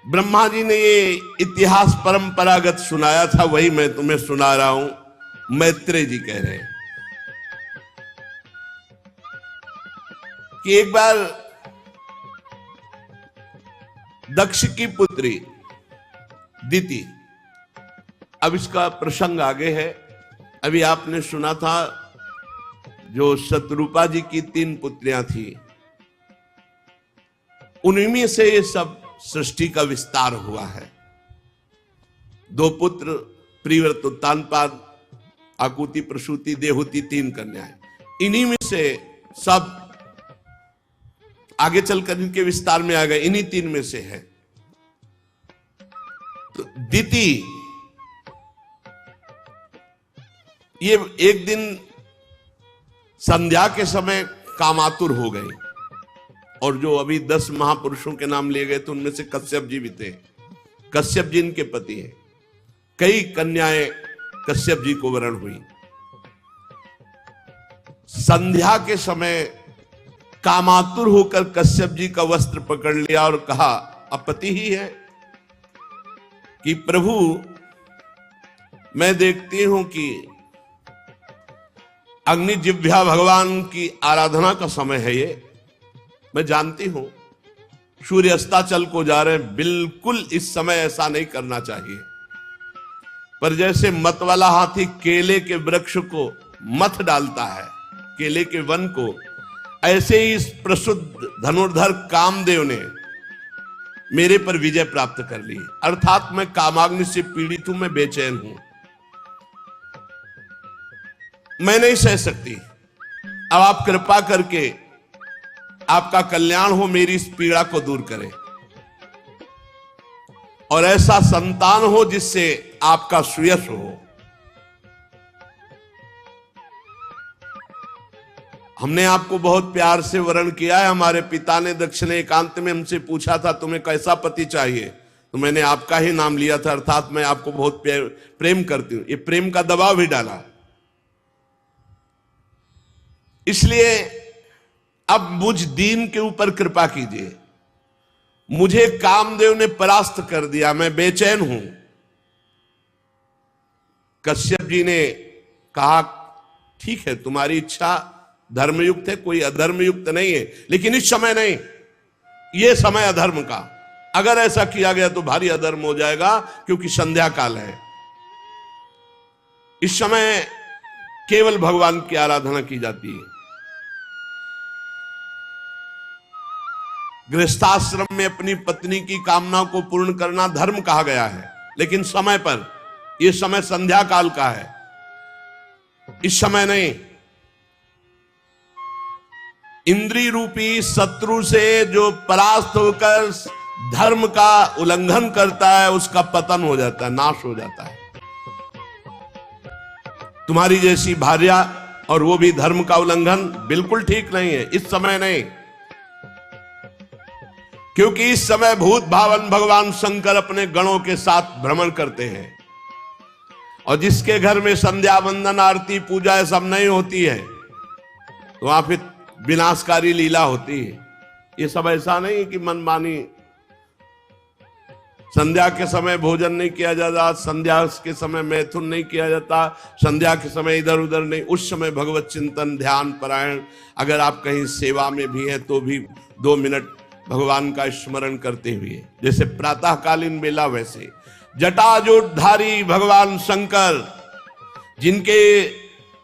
[SPEAKER 1] ब्रह्मा जी ने ये इतिहास परंपरागत सुनाया था, वही मैं तुम्हें सुना रहा हूं। मैत्रेय जी कह रहे हैं कि एक बार दक्ष की पुत्री दिति, अब इसका प्रसंग आगे है। अभी आपने सुना था जो शतरूपा जी की 3 पुत्रियां थी, उन्हीं में से ये सब सृष्टि का विस्तार हुआ है। 2 पुत्र, प्रिव्रत, उत्तानपाद, आकुति, प्रसूति, देहुति, 3 कन्याएं। इन्हीं में से सब आगे चलकर इनके विस्तार में आ गए, इन्हीं 3 में से है। तो दिति ये एक दिन संध्या के समय कामातुर हो गई, और जो अभी 10 महापुरुषों के नाम लिए गए थे उनमें से कश्यप जी भी थे। कश्यप जी इनके पति हैं। कई कन्याएं कश्यप जी को वरण हुई। संध्या के समय कामातुर होकर कश्यप जी का वस्त्र पकड़ लिया और कहा, अब पति ही है कि प्रभु, मैं देखती हूं कि अग्नि जिह्वा भगवान की आराधना का समय है ये, मैं जानती हूं सूर्य अस्ताचल को जा रहे हैं, बिल्कुल इस समय ऐसा नहीं करना चाहिए। पर जैसे मत वाला हाथी केले के वृक्ष को मथ डालता है, केले के वन को, ऐसे ही इस प्रसुद्ध धनुर्धर कामदेव ने मेरे पर विजय प्राप्त कर ली। अर्थात मैं कामाग्नि से पीड़ित हूं, मैं बेचैन हूं, मैं नहीं सह सकती। अब आप कृपा करके आपका कल्याण हो, मेरी इस पीड़ा को दूर करें और ऐसा संतान हो जिससे आपका सुयश हो। हमने आपको बहुत प्यार से वर्ण किया है। हमारे पिता ने दक्षिण एकांत में हमसे पूछा था तुम्हें कैसा पति चाहिए, तो मैंने आपका ही नाम लिया था, अर्थात मैं आपको बहुत प्रेम करती हूं। ये प्रेम का दबाव भी डाला। इसलिए अब मुझ दीन के ऊपर कृपा कीजिए। मुझे कामदेव ने परास्त कर दिया, मैं बेचैन हूं। कश्यप जी ने कहा ठीक है, तुम्हारी इच्छा धर्मयुक्त है, कोई अधर्मयुक्त नहीं है, लेकिन इस समय नहीं, यह समय अधर्म का। अगर ऐसा किया गया तो भारी अधर्म हो जाएगा, क्योंकि संध्या काल है। इस समय केवल भगवान की आराधना की जाती है। गृहस्थाश्रम में अपनी पत्नी की कामना को पूर्ण करना धर्म कहा गया है, लेकिन समय पर। यह समय संध्या काल का है, इस समय नहीं। इंद्रिय रूपी शत्रु से जो परास्त होकर धर्म का उल्लंघन करता है, उसका पतन हो जाता है, नाश हो जाता है। तुम्हारी जैसी भार्या, और वो भी धर्म का उल्लंघन, बिल्कुल ठीक नहीं है, इस समय नहीं। क्योंकि इस समय भूत भावन भगवान शंकर अपने गणों के साथ भ्रमण करते हैं, और जिसके घर में संध्या वंदन आरती पूजा सब नहीं होती है, तो वहां फिर विनाशकारी लीला होती है। ये सब ऐसा नहीं कि मनमानी। संध्या के समय भोजन नहीं किया जाता, संध्या के समय मैथुन नहीं किया जाता, संध्या के समय इधर उधर नहीं। उस समय भगवत चिंतन, ध्यान, पारायण, अगर आप कहीं सेवा में भी हैं तो भी 2 मिनट भगवान का स्मरण करते हुए, जैसे प्रातःकालीन बेला, वैसे जटाजूटधारी भगवान शंकर, जिनके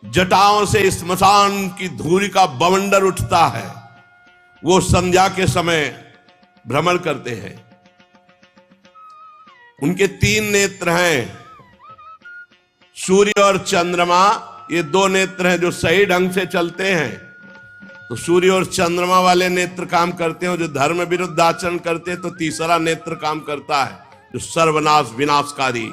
[SPEAKER 1] जटाओं से स्मशान की धूलि का बवंडर उठता है, वो संध्या के समय भ्रमण करते हैं। उनके 3 नेत्र हैं, सूर्य और चंद्रमा। ये 2 नेत्र हैं जो सही ढंग से चलते हैं, तो सूर्य और चंद्रमा वाले नेत्र काम करते हैं। जो धर्म विरुद्ध आचरण करते हैं तो तीसरा नेत्र काम करता है, जो सर्वनाश विनाशकारी।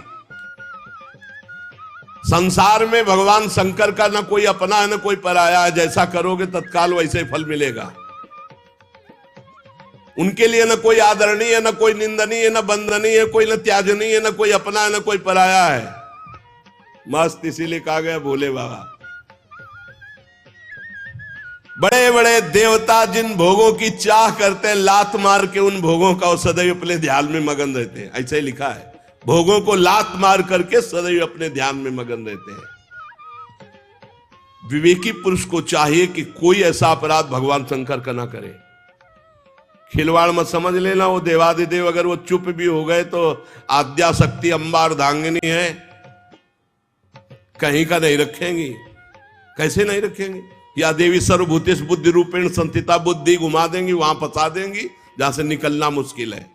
[SPEAKER 1] संसार में भगवान शंकर का न कोई अपना है न कोई पराया है। जैसा करोगे तत्काल वैसे ही फल मिलेगा। उनके लिए न कोई आदरणीय है, न कोई निंदनीय, न बंदनीय है, कोई न त्याजनीय है, न कोई अपना है, न कोई पराया है। मस्त इसीलिए कहा गया भोले बाबा। बड़े बड़े देवता जिन भोगों की चाह करते हैं, लात मार के उन भोगों का सदैव अपने ध्यान में मगन रहते हैं। ऐसा ही लिखा है, भोगों को लात मार करके सदैव अपने ध्यान में मगन रहते हैं। विवेकी पुरुष को चाहिए कि कोई ऐसा अपराध भगवान शंकर का ना करे। खिलवाड़ मत समझ लेना, वो देवादिदेव अगर वो चुप भी हो गए तो आद्या शक्ति अंबा अर्धांगिनी है, कहीं का नहीं रखेंगी। कैसे नहीं रखेंगी? या देवी सर्वभूतेषु बुद्धि रूपेण संस्थिता, बुद्धि घुमा देंगी, वहां फंसा देंगी जहां से निकलना मुश्किल है।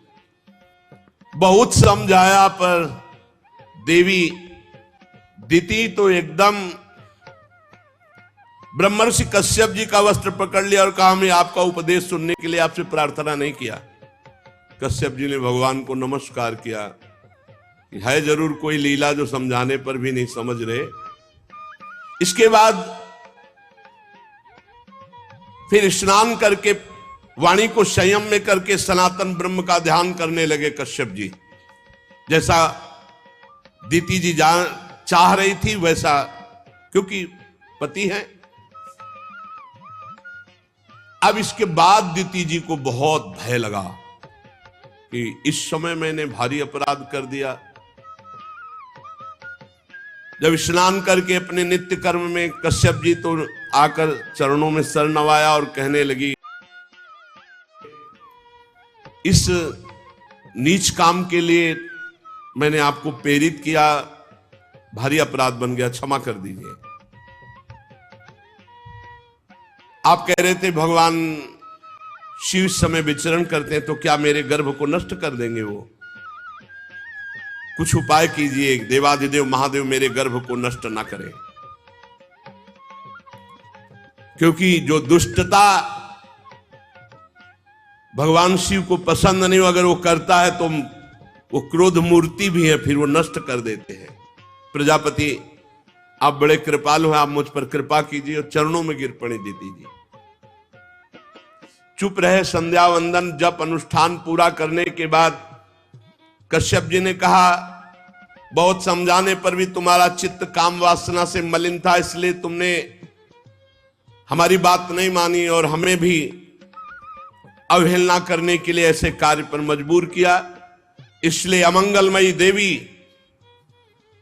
[SPEAKER 1] बहुत समझाया पर देवी दिति तो एकदम ब्रह्मर्षि कश्यप जी का वस्त्र पकड़ लिया और कहा मैं आपका उपदेश सुनने के लिए आपसे प्रार्थना नहीं किया। कश्यप जी ने भगवान को नमस्कार किया। है जरूर कोई लीला जो समझाने पर भी नहीं समझ रहे। इसके बाद फिर स्नान करके वाणी को संयम में करके सनातन ब्रह्म का ध्यान करने लगे कश्यप जी। जैसा दिति जी चाह रही थी वैसा, क्योंकि पति हैं। अब इसके बाद दिति जी को बहुत भय लगा कि इस समय मैंने भारी अपराध कर दिया। जब स्नान करके अपने नित्य कर्म में कश्यप जी तो आकर चरणों में सर नवाया और कहने लगी, इस नीच काम के लिए मैंने आपको प्रेरित किया, भारी अपराध बन गया, क्षमा कर दीजिए। आप कह रहे थे भगवान शिव समय विचरण करते हैं तो क्या मेरे गर्भ को नष्ट कर देंगे? वो कुछ उपाय कीजिए, देवादिदेव महादेव मेरे गर्भ को नष्ट ना करें। क्योंकि जो दुष्टता भगवान शिव को पसंद नहीं हो, अगर वो करता है तो वो क्रोध मूर्ति भी है, फिर वो नष्ट कर देते हैं। प्रजापति आप बड़े कृपालु हैं, आप मुझ पर कृपा कीजिए और चरणों में गिर पड़े दीदी जी। चुप रहे। संध्या वंदन जप अनुष्ठान पूरा करने के बाद कश्यप जी ने कहा, बहुत समझाने पर भी तुम्हारा चित्त काम वासना से मलिन था, इसलिए तुमने हमारी बात नहीं मानी और हमें भी अवहेलना करने के लिए ऐसे कार्य पर मजबूर किया। इसलिए अमंगलमयी देवी,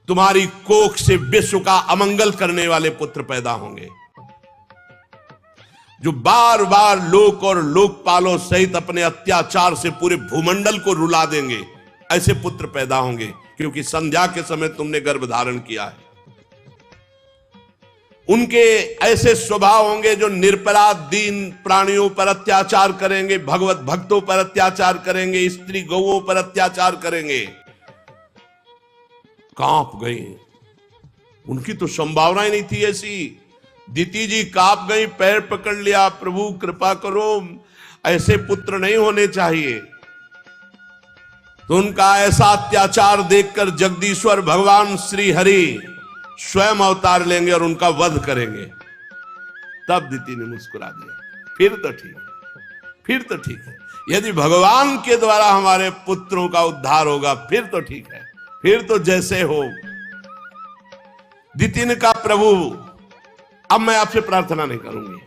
[SPEAKER 1] तुम्हारी कोख से विश्व का अमंगल करने वाले पुत्र पैदा होंगे, जो बार बार लोक और लोकपालों सहित अपने अत्याचार से पूरे भूमंडल को रुला देंगे। ऐसे पुत्र पैदा होंगे, क्योंकि संध्या के समय तुमने गर्भ धारण किया है। उनके ऐसे स्वभाव होंगे जो निरपराध दीन प्राणियों पर अत्याचार करेंगे, भगवत भक्तों पर अत्याचार करेंगे, स्त्री गौओं पर अत्याचार करेंगे। कांप गई, उनकी तो संभावना ही नहीं थी ऐसी। दीति जी कांप गई, पैर पकड़ लिया, प्रभु कृपा करो, ऐसे पुत्र नहीं होने चाहिए। तो उनका ऐसा अत्याचार देखकर जगदीश्वर भगवान श्री हरि स्वयं अवतार लेंगे और उनका वध करेंगे। तब दीति ने मुस्कुरा दिया, फिर तो ठीक है, फिर तो ठीक है। यदि भगवान के द्वारा हमारे पुत्रों का उद्धार होगा फिर तो ठीक है, फिर तो जैसे हो। दीति ने कहा, प्रभु अब मैं आपसे प्रार्थना नहीं करूंगी,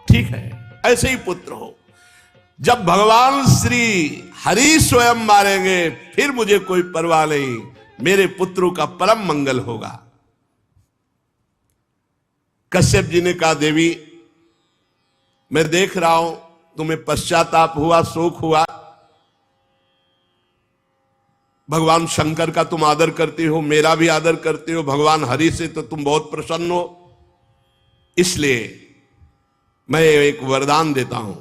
[SPEAKER 1] ठीक है, ऐसे ही पुत्र हो। जब भगवान श्री हरि स्वयं मारेंगे फिर मुझे कोई परवाह नहीं, मेरे पुत्रों का परम मंगल होगा। कश्यप जी ने कहा, देवी मैं देख रहा हूं तुम्हें पश्चाताप हुआ, शोक हुआ। भगवान शंकर का तुम आदर करती हो, मेरा भी आदर करती हो, भगवान हरि से तो तुम बहुत प्रसन्न हो। इसलिए मैं एक वरदान देता हूं,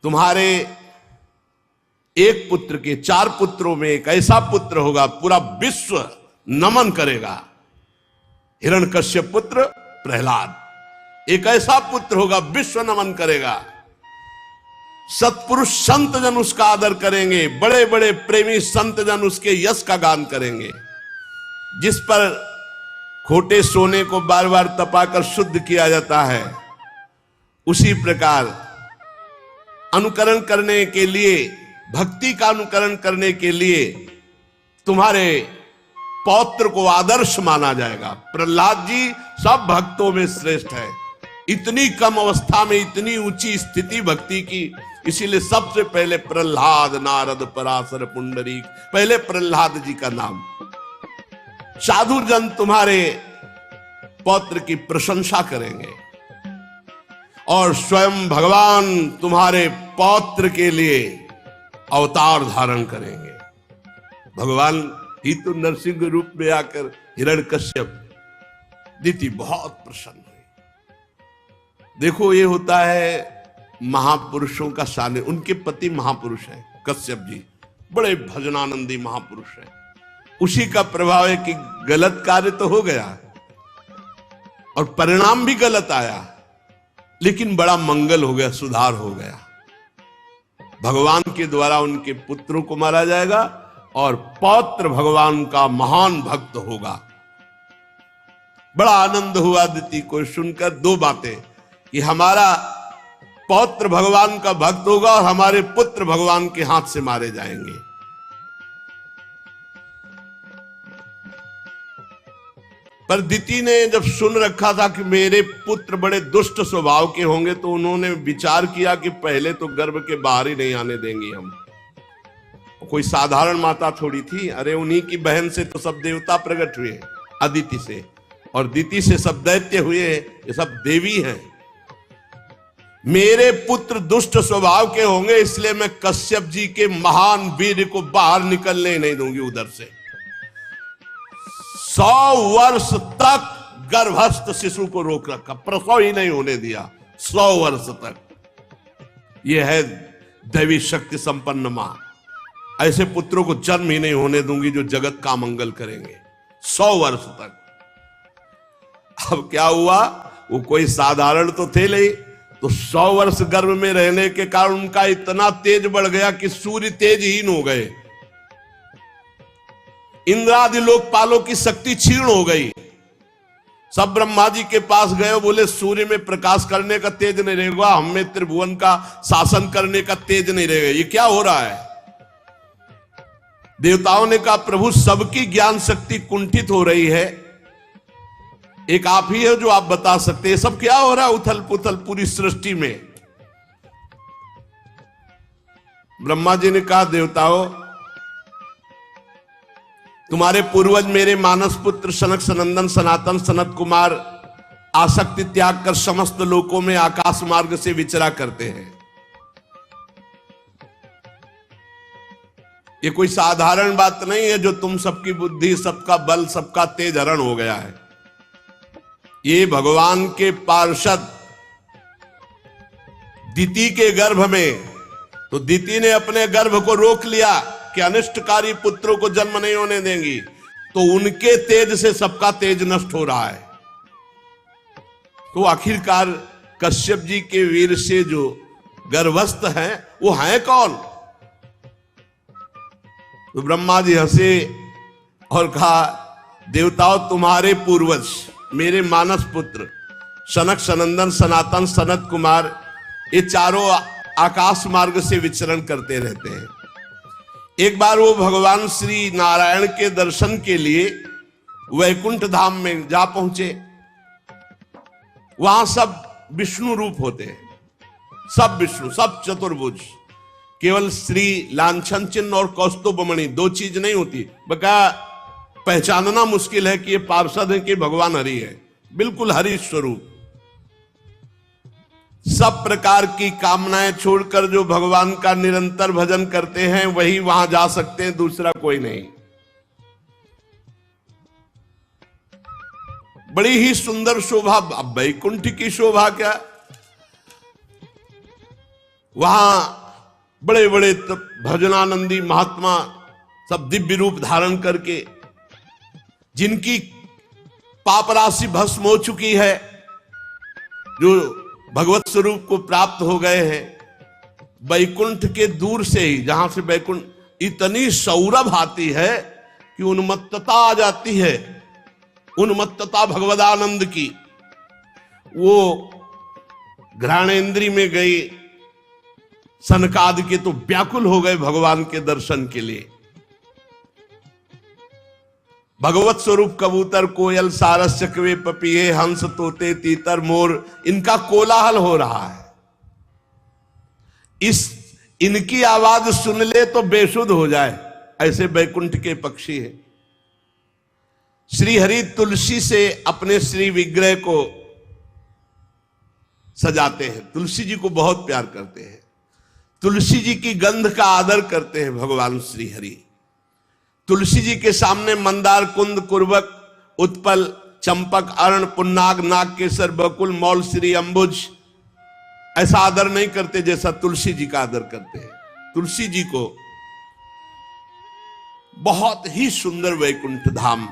[SPEAKER 1] तुम्हारे एक पुत्र के 4 पुत्रों में एक ऐसा पुत्र होगा पूरा विश्व नमन करेगा। हिरण्यकश्यप पुत्र प्रहलाद, एक ऐसा पुत्र होगा विश्व नमन करेगा। सत्पुरुष संत जन उसका आदर करेंगे, बड़े बड़े प्रेमी संत जन उसके यश का गान करेंगे। जिस पर खोटे सोने को बार बार तपाकर शुद्ध किया जाता है, उसी प्रकार अनुकरण करने के लिए, भक्ति का अनुकरण करने के लिए तुम्हारे पौत्र को आदर्श माना जाएगा। प्रहलाद जी सब भक्तों में श्रेष्ठ है, इतनी कम अवस्था में इतनी ऊंची स्थिति भक्ति की, इसीलिए सबसे पहले प्रहलाद, नारद, पराशर, पुंडरीक, पहले प्रहलाद जी का नाम। साधु जन तुम्हारे पौत्र की प्रशंसा करेंगे और स्वयं भगवान तुम्हारे पौत्र के लिए अवतार धारण करेंगे। भगवान ही तो नरसिंह रूप में आकर हिरण्यकश्यप, दीति बहुत प्रसन्न हुई। देखो ये होता है महापुरुषों का सानिध्य। उनके पति महापुरुष हैं, कश्यप जी बड़े भजनानंदी महापुरुष हैं। उसी का प्रभाव है कि गलत कार्य तो हो गया और परिणाम भी गलत आया, लेकिन बड़ा मंगल हो गया, सुधार हो गया। भगवान के द्वारा उनके पुत्रों को मारा जाएगा और पौत्र भगवान का महान भक्त होगा। बड़ा आनंद हुआ दीति को सुनकर। 2 बातें, कि हमारा पौत्र भगवान का भक्त होगा और हमारे पुत्र भगवान के हाथ से मारे जाएंगे। पर दीति ने जब सुन रखा था कि मेरे पुत्र बड़े दुष्ट स्वभाव के होंगे, तो उन्होंने विचार किया कि पहले तो गर्भ के बाहर ही नहीं आने देंगे हम। कोई साधारण माता थोड़ी थी, अरे उन्हीं की बहन से तो सब देवता प्रकट हुए, अदिति से, और दीति से सब दैत्य हुए, ये सब देवी हैं। मेरे पुत्र दुष्ट स्वभाव के होंगे, इसलिए मैं कश्यप जी के महान वीर को बाहर निकलने नहीं दूंगी उधर से। 100 वर्ष तक गर्भस्थ शिशु को रोक रखा, प्रसव ही नहीं होने दिया 100 वर्ष तक। यह है दैवी शक्ति संपन्न मां। ऐसे पुत्रों को जन्म ही नहीं होने दूंगी जो जगत का मंगल करेंगे 100 वर्ष तक। अब क्या हुआ, वो कोई साधारण तो थे नहीं, तो 100 वर्ष गर्भ में रहने के कारण उनका इतना तेज बढ़ गया कि सूर्य तेजहीन हो गए। इंद्रादि लोकपालों की शक्ति क्षीण हो गई। सब ब्रह्मा जी के पास गए, बोले सूर्य में प्रकाश करने का तेज नहीं रहेगा, हमें त्रिभुवन का शासन करने का तेज नहीं रहेगा, ये क्या हो रहा है। देवताओं ने कहा प्रभु सबकी ज्ञान शक्ति कुंठित हो रही है, एक आप ही है जो आप बता सकते हैं सब क्या हो रहा है उथल पुथल पूरी सृष्टि में। ब्रह्मा जी ने कहा देवताओं, तुम्हारे पूर्वज मेरे मानस पुत्र सनक सनंदन सनातन सनत कुमार आसक्ति त्याग कर समस्त लोकों में आकाश मार्ग से विचरा करते हैं। ये कोई साधारण बात नहीं है जो तुम सबकी बुद्धि सबका बल सबका तेज हरण हो गया है। ये भगवान के पार्षद दिति के गर्भ में, तो दिति ने अपने गर्भ को रोक लिया कि अनिष्टकारी पुत्रों को जन्म नहीं होने देंगी, तो उनके तेज से सबका तेज नष्ट हो रहा है। तो आखिरकार कश्यप जी के वीर से जो गर्भस्थ हैं वो हैं कौन। तो ब्रह्मा जी हंसे और कहा देवताओं तुम्हारे पूर्वज मेरे मानस पुत्र सनक सनंदन सनातन सनत कुमार ये चारों आकाश मार्ग से विचरण करते रहते हैं। एक बार वो भगवान श्री नारायण के दर्शन के लिए वैकुंठ धाम में जा पहुंचे। वहां सब विष्णु रूप होते हैं, सब विष्णु, सब चतुर्भुज, केवल श्री लांछन चिन्ह और कौस्तुभमणि दो चीज नहीं होती। बका पहचानना मुश्किल है कि ये पार्षद है कि भगवान हरि है, बिल्कुल हरि स्वरूप। सब प्रकार की कामनाएं छोड़कर जो भगवान का निरंतर भजन करते हैं वही वहां जा सकते हैं, दूसरा कोई नहीं। बड़ी ही सुंदर शोभा, अब वैकुंठ की शोभा क्या, वहां बड़े बड़े भजनानंदी महात्मा सब दिव्य रूप धारण करके, जिनकी पाप राशि भस्म हो चुकी है, जो भगवत स्वरूप को प्राप्त हो गए हैं, वैकुंठ के दूर से ही, जहां से वैकुंठ इतनी सौरभ आती है कि उन्मत्तता आ जाती है, उन्मत्तता भगवदानंद की। वो घ्राणेन्द्री में गई सनकादि के तो व्याकुल हो गए भगवान के दर्शन के लिए। भगवत स्वरूप कबूतर कोयल सारस चकवे पपीहे हंस तोते तीतर मोर, इनका कोलाहल हो रहा है। इनकी आवाज सुन ले तो बेसुध हो जाए, ऐसे वैकुंठ के पक्षी है। श्री हरि तुलसी से अपने श्री विग्रह को सजाते हैं, तुलसी जी को बहुत प्यार करते हैं, तुलसी जी की गंध का आदर करते हैं भगवान श्री हरि। तुलसी जी के सामने मंदार कुंद कुर्बक उत्पल चंपक अर्ण पुन्नाग नाग केसर बकुल मौल श्री अंबुज ऐसा आदर नहीं करते जैसा तुलसी जी का आदर करते हैं। तुलसी जी को बहुत ही सुंदर वैकुंठ धाम,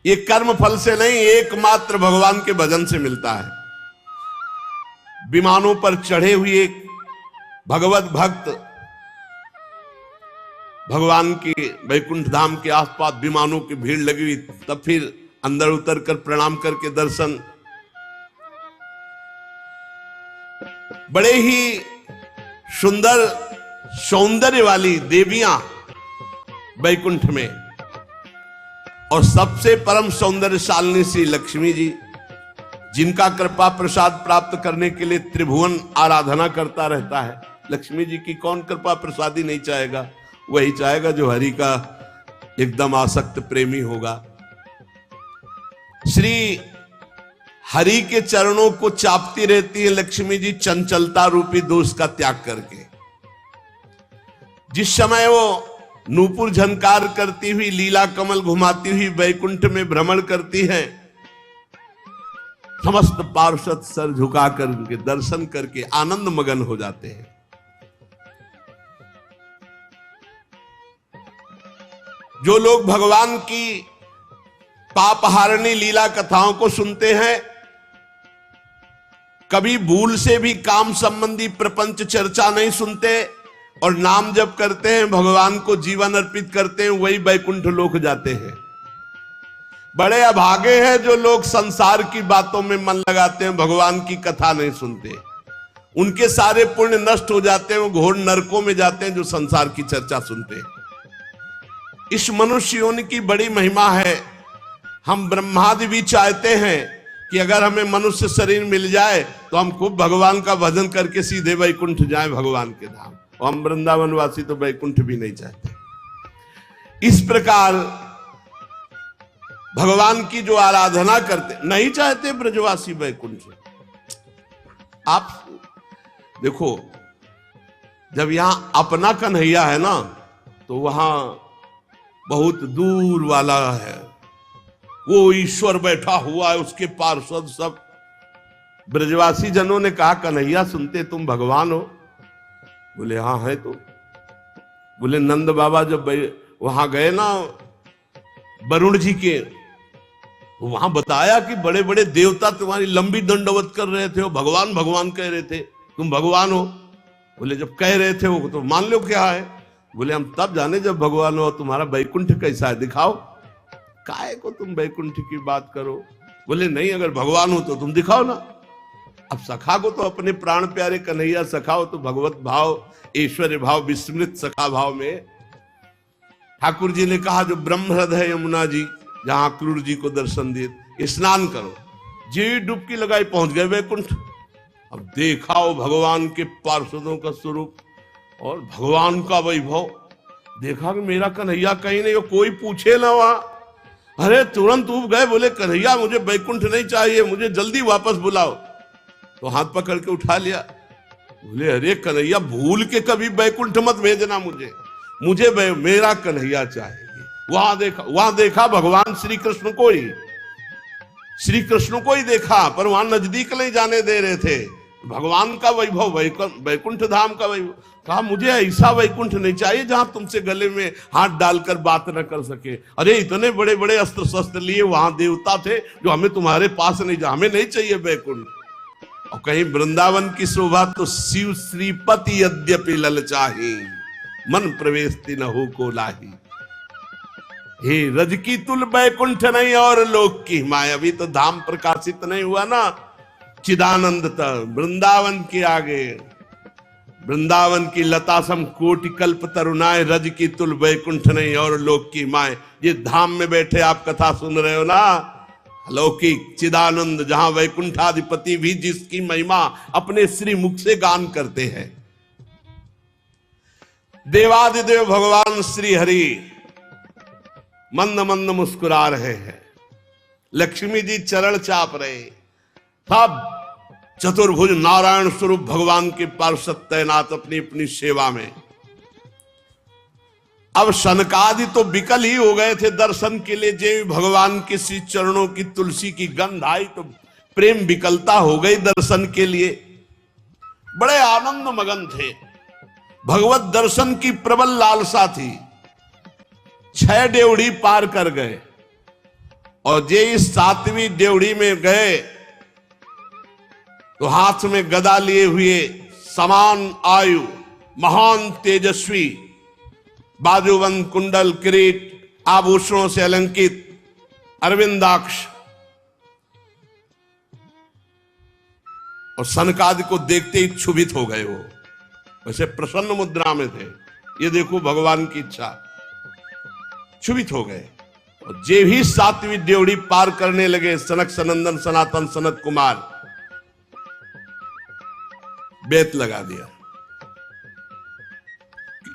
[SPEAKER 1] ये कर्म फल से नहीं, एकमात्र भगवान के भजन से मिलता है। विमानों पर चढ़े हुए भगवत भक्त भगवान के वैकुंठ धाम के आसपास विमानों की भीड़ लगी हुई, तब फिर अंदर उतर कर प्रणाम करके दर्शन। बड़े ही सुंदर सौंदर्य वाली देवियां वैकुंठ में, और सबसे परम सौंदर्यशालिनी श्री लक्ष्मी जी, जिनका कृपा प्रसाद प्राप्त करने के लिए त्रिभुवन आराधना करता रहता है। लक्ष्मी जी की कौन कृपा प्रसादी नहीं चाहेगा, वही चाहेगा जो हरि का एकदम आसक्त प्रेमी होगा। श्री हरि के चरणों को चापती रहती है लक्ष्मी जी चंचलता रूपी दोष का त्याग करके। जिस समय वो नूपुर झनकार करती हुई लीला कमल घुमाती हुई वैकुंठ में भ्रमण करती है, समस्त पार्षद सर झुकाकर उनके दर्शन करके आनंद मगन हो जाते हैं। जो लोग भगवान की पापहारिणी लीला कथाओं को सुनते हैं, कभी भूल से भी काम संबंधी प्रपंच चर्चा नहीं सुनते और नाम जप करते हैं, भगवान को जीवन अर्पित करते हैं, वही वैकुंठ लोक जाते हैं। बड़े अभागे हैं जो लोग संसार की बातों में मन लगाते हैं, भगवान की कथा नहीं सुनते। उनके सारे पुण्य नष्ट हो जाते हैं, वो घोर नरकों में जाते हैं जो संसार की चर्चा सुनते हैं। इस मनुष्य योनि की बड़ी महिमा है। हम ब्रह्मादि भी चाहते हैं कि अगर हमें मनुष्य शरीर मिल जाए तो हम खूब भगवान का भजन करके सीधे वैकुंठ जाएं, भगवान के धाम। और हम वृंदावनवासी तो वैकुंठ भी नहीं चाहते। इस प्रकार भगवान की जो आराधना करते, नहीं चाहते ब्रजवासी वैकुंठ। आप देखो, जब यहां अपना कन्हैया है ना, तो वहां बहुत दूर वाला है, वो ईश्वर बैठा हुआ है, उसके पार्षद सब। ब्रजवासी जनों ने कहा, कन्हैया सुनते तुम भगवान हो? बोले हाँ है। तो बोले नंद बाबा जब वहां गए ना वरुण जी के, वहां बताया कि बड़े बड़े देवता तुम्हारी लंबी दंडवत कर रहे थे, भगवान भगवान कह रहे थे, तुम भगवान हो? बोले जब कह रहे थे वो तो मान लो क्या है। बोले हम तब जाने जब भगवान हो। तुम्हारा वैकुंठ कैसा है दिखाओ, काहे को तुम वैकुंठ की बात करो? बोले नहीं, अगर भगवान हो तो तुम दिखाओ ना। अब सखा को तो अपने प्राण प्यारे कन्हैया सखा हो, तो भगवत भाव, ऐश्वर्य भाव, विस्मृत सखा भाव में ठाकुर जी ने कहा, जो ब्रह्म हृदय यमुना जी जहां क्रूर जी को दर्शन दिए, स्नान करो। जी डुबकी लगाई, पहुंच गए वैकुंठ। अब देखा वो भगवान के पार्षदों का स्वरूप और भगवान का वैभव देखा कि मेरा कन्हैया कहीं नहीं, कोई पूछे ना वहां। अरे तुरंत उब गए, बोले कन्हैया मुझे वैकुंठ नहीं चाहिए, मुझे जल्दी वापस बुलाओ। तो हाथ पकड़ के उठा लिया। बोले अरे कन्हैया भूल के कभी वैकुंठ मत भेजना मुझे, मुझे मेरा कन्हैया चाहिए। वहां देखा भगवान श्री कृष्ण को ही, श्री कृष्ण को ही देखा, पर वहां नजदीक नहीं जाने दे रहे थे। भगवान का वैभव, वैकुंठ धाम का वैभव। कहा मुझे ऐसा वैकुंठ नहीं चाहिए जहां तुमसे गले में हाथ डालकर बात न कर सके। अरे इतने बड़े बड़े अस्त्र शस्त्र लिए वहां देवता थे जो हमें तुम्हारे पास नहीं, हमें नहीं चाहिए वैकुंठ। और कहीं वृंदावन की शोभा तो शिव श्रीपति यद्यपि ललचाही, मन प्रवेश न हो को लाही। हे रज की तुल वैकुंठ नहीं और लोक की माया। अभी तो धाम प्रकाशित नहीं हुआ ना, चिदानंद तक वृंदावन के आगे, वृंदावन की लता सम कोटि कल्प तरुणाए, रज की तुल वैकुंठ नहीं और लोक की माए। ये धाम में बैठे आप कथा सुन रहे हो ना, अलौकिक चिदानंद, जहां वैकुंठाधिपति भी जिसकी महिमा अपने श्री मुख से गान करते हैं। देवादिदेव भगवान श्री हरि मंद मंद मुस्कुरा रहे हैं, लक्ष्मी जी चरण चाप रहे, सब चतुर्भुज नारायण स्वरूप भगवान के पार्षद तैनात अपनी अपनी सेवा में। अब सनकादि तो विकल ही हो गए थे दर्शन के लिए। जय भगवान के श्री चरणों की तुलसी की गंध आई तो प्रेम विकलता हो गई दर्शन के लिए। बड़े आनंद मगन थे, भगवत दर्शन की प्रबल लालसा थी। 6 ड्योढ़ी पार कर गए और जे इस 7वीं ड्योढ़ी में गए तो हाथ में गदा लिए हुए, समान आयु, महान तेजस्वी, बाजूबंद कुंडल किरीट आभूषणों से अलंकित, अरविंदाक्ष, और सनकादि को देखते ही क्षुभित हो गए। वो वैसे प्रसन्न मुद्रा में थे, ये देखो भगवान की इच्छा, क्षुभित हो गए। और जे भी 7वीं ड्योढ़ी पार करने लगे, सनक सनंदन सनातन सनत कुमार बेत लगा दिया,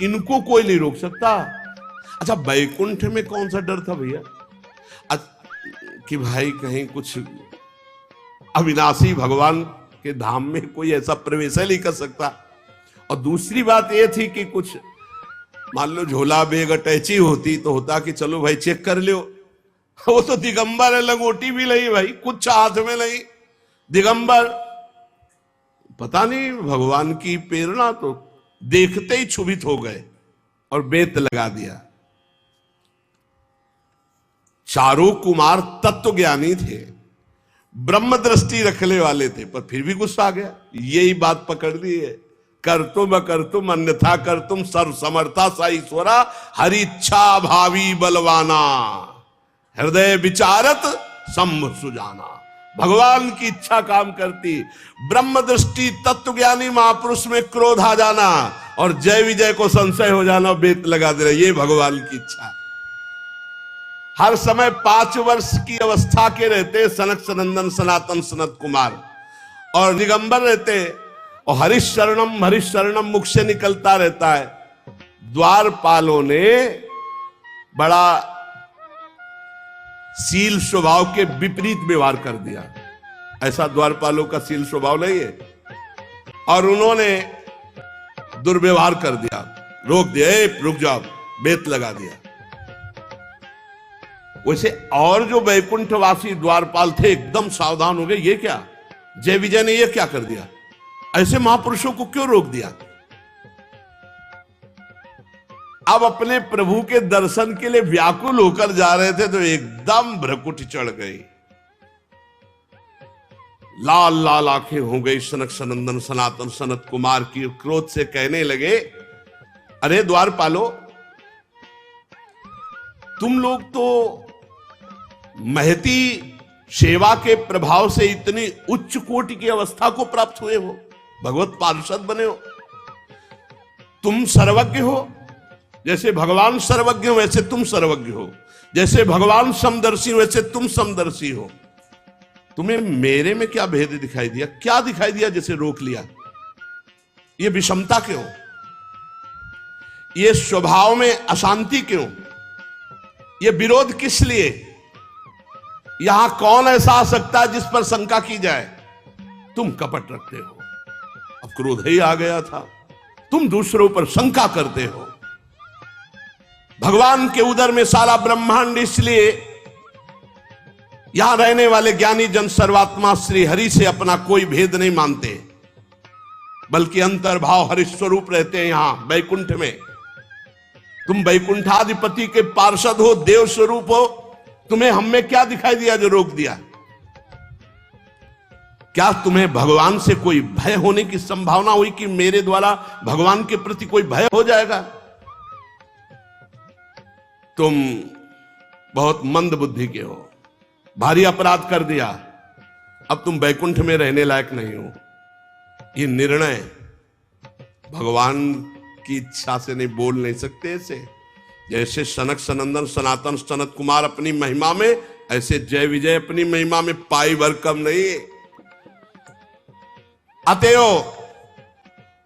[SPEAKER 1] इनको कोई नहीं रोक सकता। अच्छा वैकुंठ में कौन सा डर था भैया, कि भाई कहीं कुछ अविनाशी भगवान के धाम में कोई ऐसा प्रवेश नहीं कर सकता। और दूसरी बात यह थी कि कुछ मान लो झोला बेग अटैची होती तो होता कि चलो भाई चेक कर लो। वो तो दिगंबर है, लंगोटी भी नहीं भाई, कुछ हाथ में नहीं, दिगंबर। पता नहीं भगवान की प्रेरणा, तो देखते ही क्षुभित हो गए और बेत लगा दिया। चारों कुमार तत्व ज्ञानी थे, ब्रह्म दृष्टि रखने वाले थे, पर फिर भी गुस्सा आ गया। यही बात पकड़ ली है, कर तुम अन्यथा कर तुम सर्व समर्था सा ईश्वरा हरि इच्छा भावी बलवाना हृदय विचारत संभ सुजाना। भगवान की इच्छा काम करती। ब्रह्म दृष्टि तत्व ज्ञानी महापुरुष में क्रोध आ जाना और जय विजय को संशय हो जाना, बेत लगा दे रहे, ये भगवान की इच्छा। हर समय 5 वर्ष की अवस्था के रहते सनक सनंदन सनातन सनत कुमार और दिगंबर रहते और हरिशरणम मुख से निकलता रहता है। द्वारपालों ने बड़ा शील स्वभाव के विपरीत व्यवहार कर दिया। ऐसा द्वारपालों का शील स्वभाव नहीं है, और उन्होंने दुर्व्यवहार कर दिया, रोक दिया, रुक जाओ, बेत लगा दिया। वैसे और जो वैकुंठवासी द्वारपाल थे एकदम सावधान हो गए, ये क्या जय विजय ने ये क्या कर दिया, ऐसे महापुरुषों को क्यों रोक दिया। अब अपने प्रभु के दर्शन के लिए व्याकुल होकर जा रहे थे तो एकदम भ्रकुटी चढ़ गई, लाल लाल आंखें हो गई सनक सनंदन सनातन सनत कुमार की। क्रोध से कहने लगे, अरे द्वारपालो, तुम लोग तो महती सेवा के प्रभाव से इतनी उच्च कोटि की अवस्था को प्राप्त हुए हो, भगवत पार्षद बने हो, तुम सर्वज्ञ हो। जैसे भगवान सर्वज्ञ हो वैसे तुम सर्वज्ञ हो, जैसे भगवान समदर्शी वैसे तुम समदर्शी हो। तुम्हें मेरे में क्या भेद दिखाई दिया, क्या दिखाई दिया जैसे रोक लिया। ये विषमता क्यों, ये स्वभाव में अशांति क्यों, ये विरोध किस लिए। यहां कौन ऐसा आ सकता है जिस पर शंका की जाए। तुम कपट रखते हो, अब क्रोध ही आ गया था, तुम दूसरों पर शंका करते हो। भगवान के उदर में सारा ब्रह्मांड, इसलिए यहां रहने वाले ज्ञानी जन सर्वात्मा श्री हरि से अपना कोई भेद नहीं मानते, बल्कि अंतर्भाव हरि स्वरूप रहते हैं यहां वैकुंठ में। तुम वैकुंठाधिपति के पार्षद हो, देव स्वरूप हो, तुम्हें हम में क्या दिखाई दिया जो रोक दिया। क्या तुम्हें भगवान से कोई भय होने की संभावना हुई कि मेरे द्वारा भगवान के प्रति कोई भय हो जाएगा। तुम बहुत मंद बुद्धि के हो, भारी अपराध कर दिया, अब तुम वैकुंठ में रहने लायक नहीं हो। ये निर्णय भगवान की इच्छा से नहीं बोल नहीं सकते ऐसे। जैसे सनक सनंदन सनातन सनत कुमार अपनी महिमा में, ऐसे जय विजय अपनी महिमा में पाई भर कम नहीं। अतएव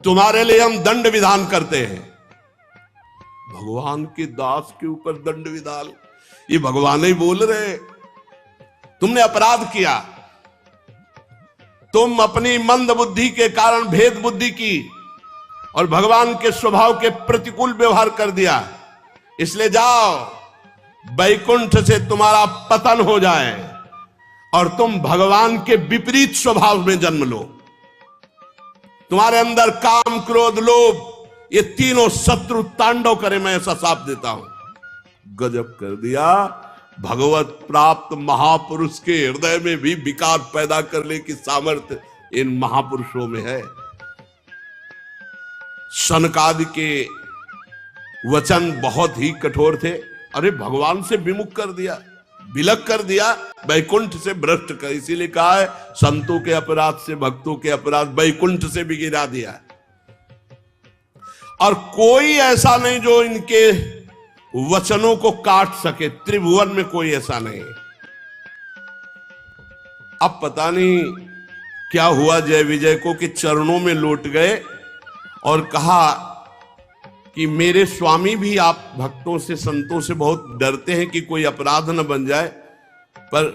[SPEAKER 1] तुम्हारे लिए हम दंड विधान करते हैं। भगवान के दास के ऊपर दंड विधान, ये भगवान ही बोल रहे। तुमने अपराध किया, तुम अपनी मंद बुद्धि के कारण भेद बुद्धि की और भगवान के स्वभाव के प्रतिकूल व्यवहार कर दिया, इसलिए जाओ वैकुंठ से तुम्हारा पतन हो जाए और तुम भगवान के विपरीत स्वभाव में जन्म लो। तुम्हारे अंदर काम क्रोध लोभ ये तीनों शत्रु तांडव करे, मैं ऐसा साफ देता हूं। गजब कर दिया। भगवत प्राप्त महापुरुष के हृदय में भी विकार पैदा करने की सामर्थ्य इन महापुरुषों में है। सनकादि के वचन बहुत ही कठोर थे। अरे भगवान से विमुख कर दिया, विलग कर दिया, वैकुंठ से भ्रष्ट कर। इसीलिए कहा है संतों के अपराध से भक्तों के अपराध वैकुंठ से भी गिरा दिया। और कोई ऐसा नहीं जो इनके वचनों को काट सके, त्रिभुवन में कोई ऐसा नहीं। अब पता नहीं क्या हुआ जय विजय को कि चरणों में लौट गए और कहा कि मेरे स्वामी भी आप भक्तों से संतों से बहुत डरते हैं कि कोई अपराध न बन जाए, पर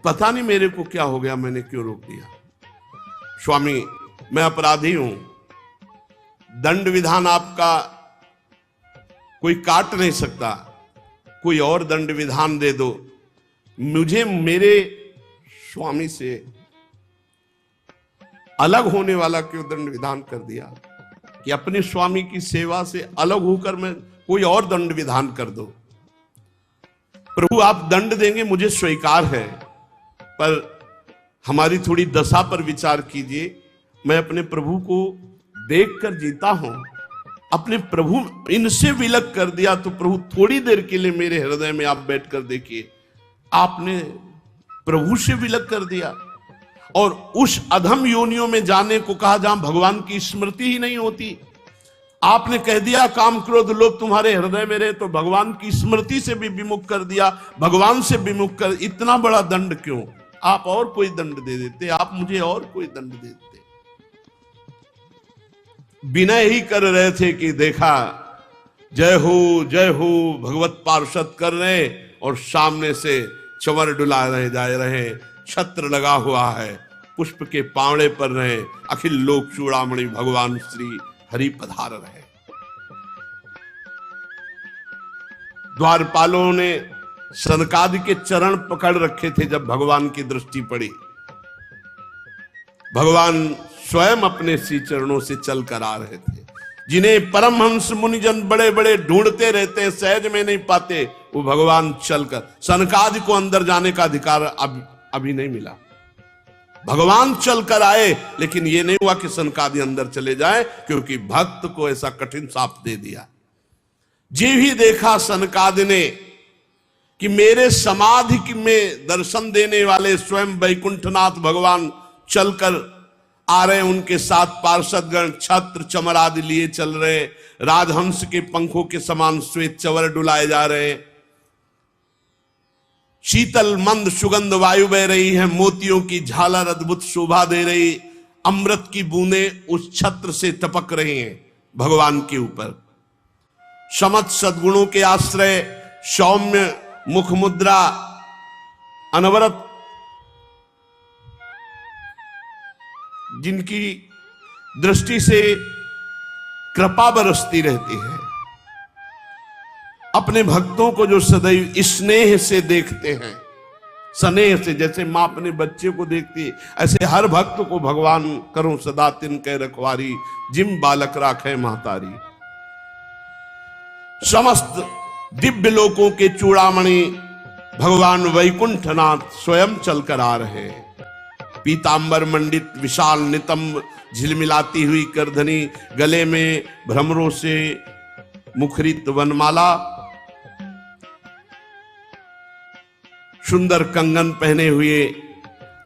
[SPEAKER 1] पता नहीं मेरे को क्या हो गया, मैंने क्यों रोक दिया। स्वामी मैं अपराधी हूं, दंड विधान आपका कोई काट नहीं सकता, कोई और दंड विधान दे दो। मुझे मेरे स्वामी से अलग होने वाला क्यों दंड विधान कर दिया कि अपने स्वामी की सेवा से अलग होकर मैं कोई और दंड विधान कर दो। प्रभु आप दंड देंगे मुझे स्वीकार है, पर हमारी थोड़ी दशा पर विचार कीजिए। मैं अपने प्रभु को देखकर जीता हूं। अपने प्रभु इनसे विलग कर दिया तो प्रभु थोड़ी देर के लिए मेरे हृदय में आप बैठकर देखिए, आपने प्रभु से विलग कर दिया और उस अधम योनियों में जाने को कहा जहां भगवान की स्मृति ही नहीं होती। आपने कह दिया काम क्रोध लोभ तुम्हारे हृदय में रहे, तो भगवान की स्मृति से भी विमुख कर दिया, भगवान से विमुख कर। इतना बड़ा दंड क्यों? आप और कोई दंड दे देते, आप मुझे और कोई दंड दे देते। विनय ही कर रहे थे कि देखा जय हो भगवत पार्षद कर रहे, और सामने से चंवर डुला रहे जा रहे, छत्र लगा हुआ है, पुष्प के पावड़े पर रहे, अखिल लोक चूड़ामणि भगवान श्री हरि पधार रहे। द्वारपालों ने सनकादि के चरण पकड़ रखे थे। जब भगवान की दृष्टि पड़ी, भगवान स्वयं अपने श्री चरणों से चलकर आ रहे थे। जिन्हें परमहंस मुनिजन बड़े बड़े ढूंढते रहते हैं, सहज में नहीं पाते, वो भगवान चलकर, सनकादि को अंदर जाने का अधिकार अभी नहीं मिला। भगवान चलकर आए, लेकिन ये नहीं हुआ कि सनकादि अंदर चले जाए, क्योंकि भक्त को ऐसा कठिन शाप दे दिया। जी भी देखा सनकादि ने कि मेरे समाधि में दर्शन देने वाले स्वयं वैकुंठनाथ भगवान चलकर आ रहे, उनके साथ पार्षदगण छत्र चमर आदि लिए चल रहे, राजहंस के पंखों के समान श्वेत चवर डुलाए जा रहे, शीतल मंद सुगंध वायु बह रही है, मोतियों की झालर अद्भुत शोभा दे रही, अमृत की बूंदें उस छत्र से टपक रही हैं भगवान के ऊपर। समस्त सद्गुणों के आश्रय, सौम्य मुख मुद्रा, अनवरत जिनकी दृष्टि से कृपा बरसती रहती है, अपने भक्तों को जो सदैव स्नेह से देखते हैं, स्नेह से, जैसे मां अपने बच्चे को देखती है, ऐसे हर भक्त को भगवान करो सदा तिनके रखवारी, जिम बालक राखे महतारी। समस्त दिव्य लोकों के चूड़ामणि भगवान वैकुंठनाथ स्वयं चलकर आ रहे हैं। पीतांबर मंडित विशाल नितंब झिलमिलाती हुई करधनी, गले में भ्रमरों से मुखरित वनमाला, सुंदर कंगन पहने हुए,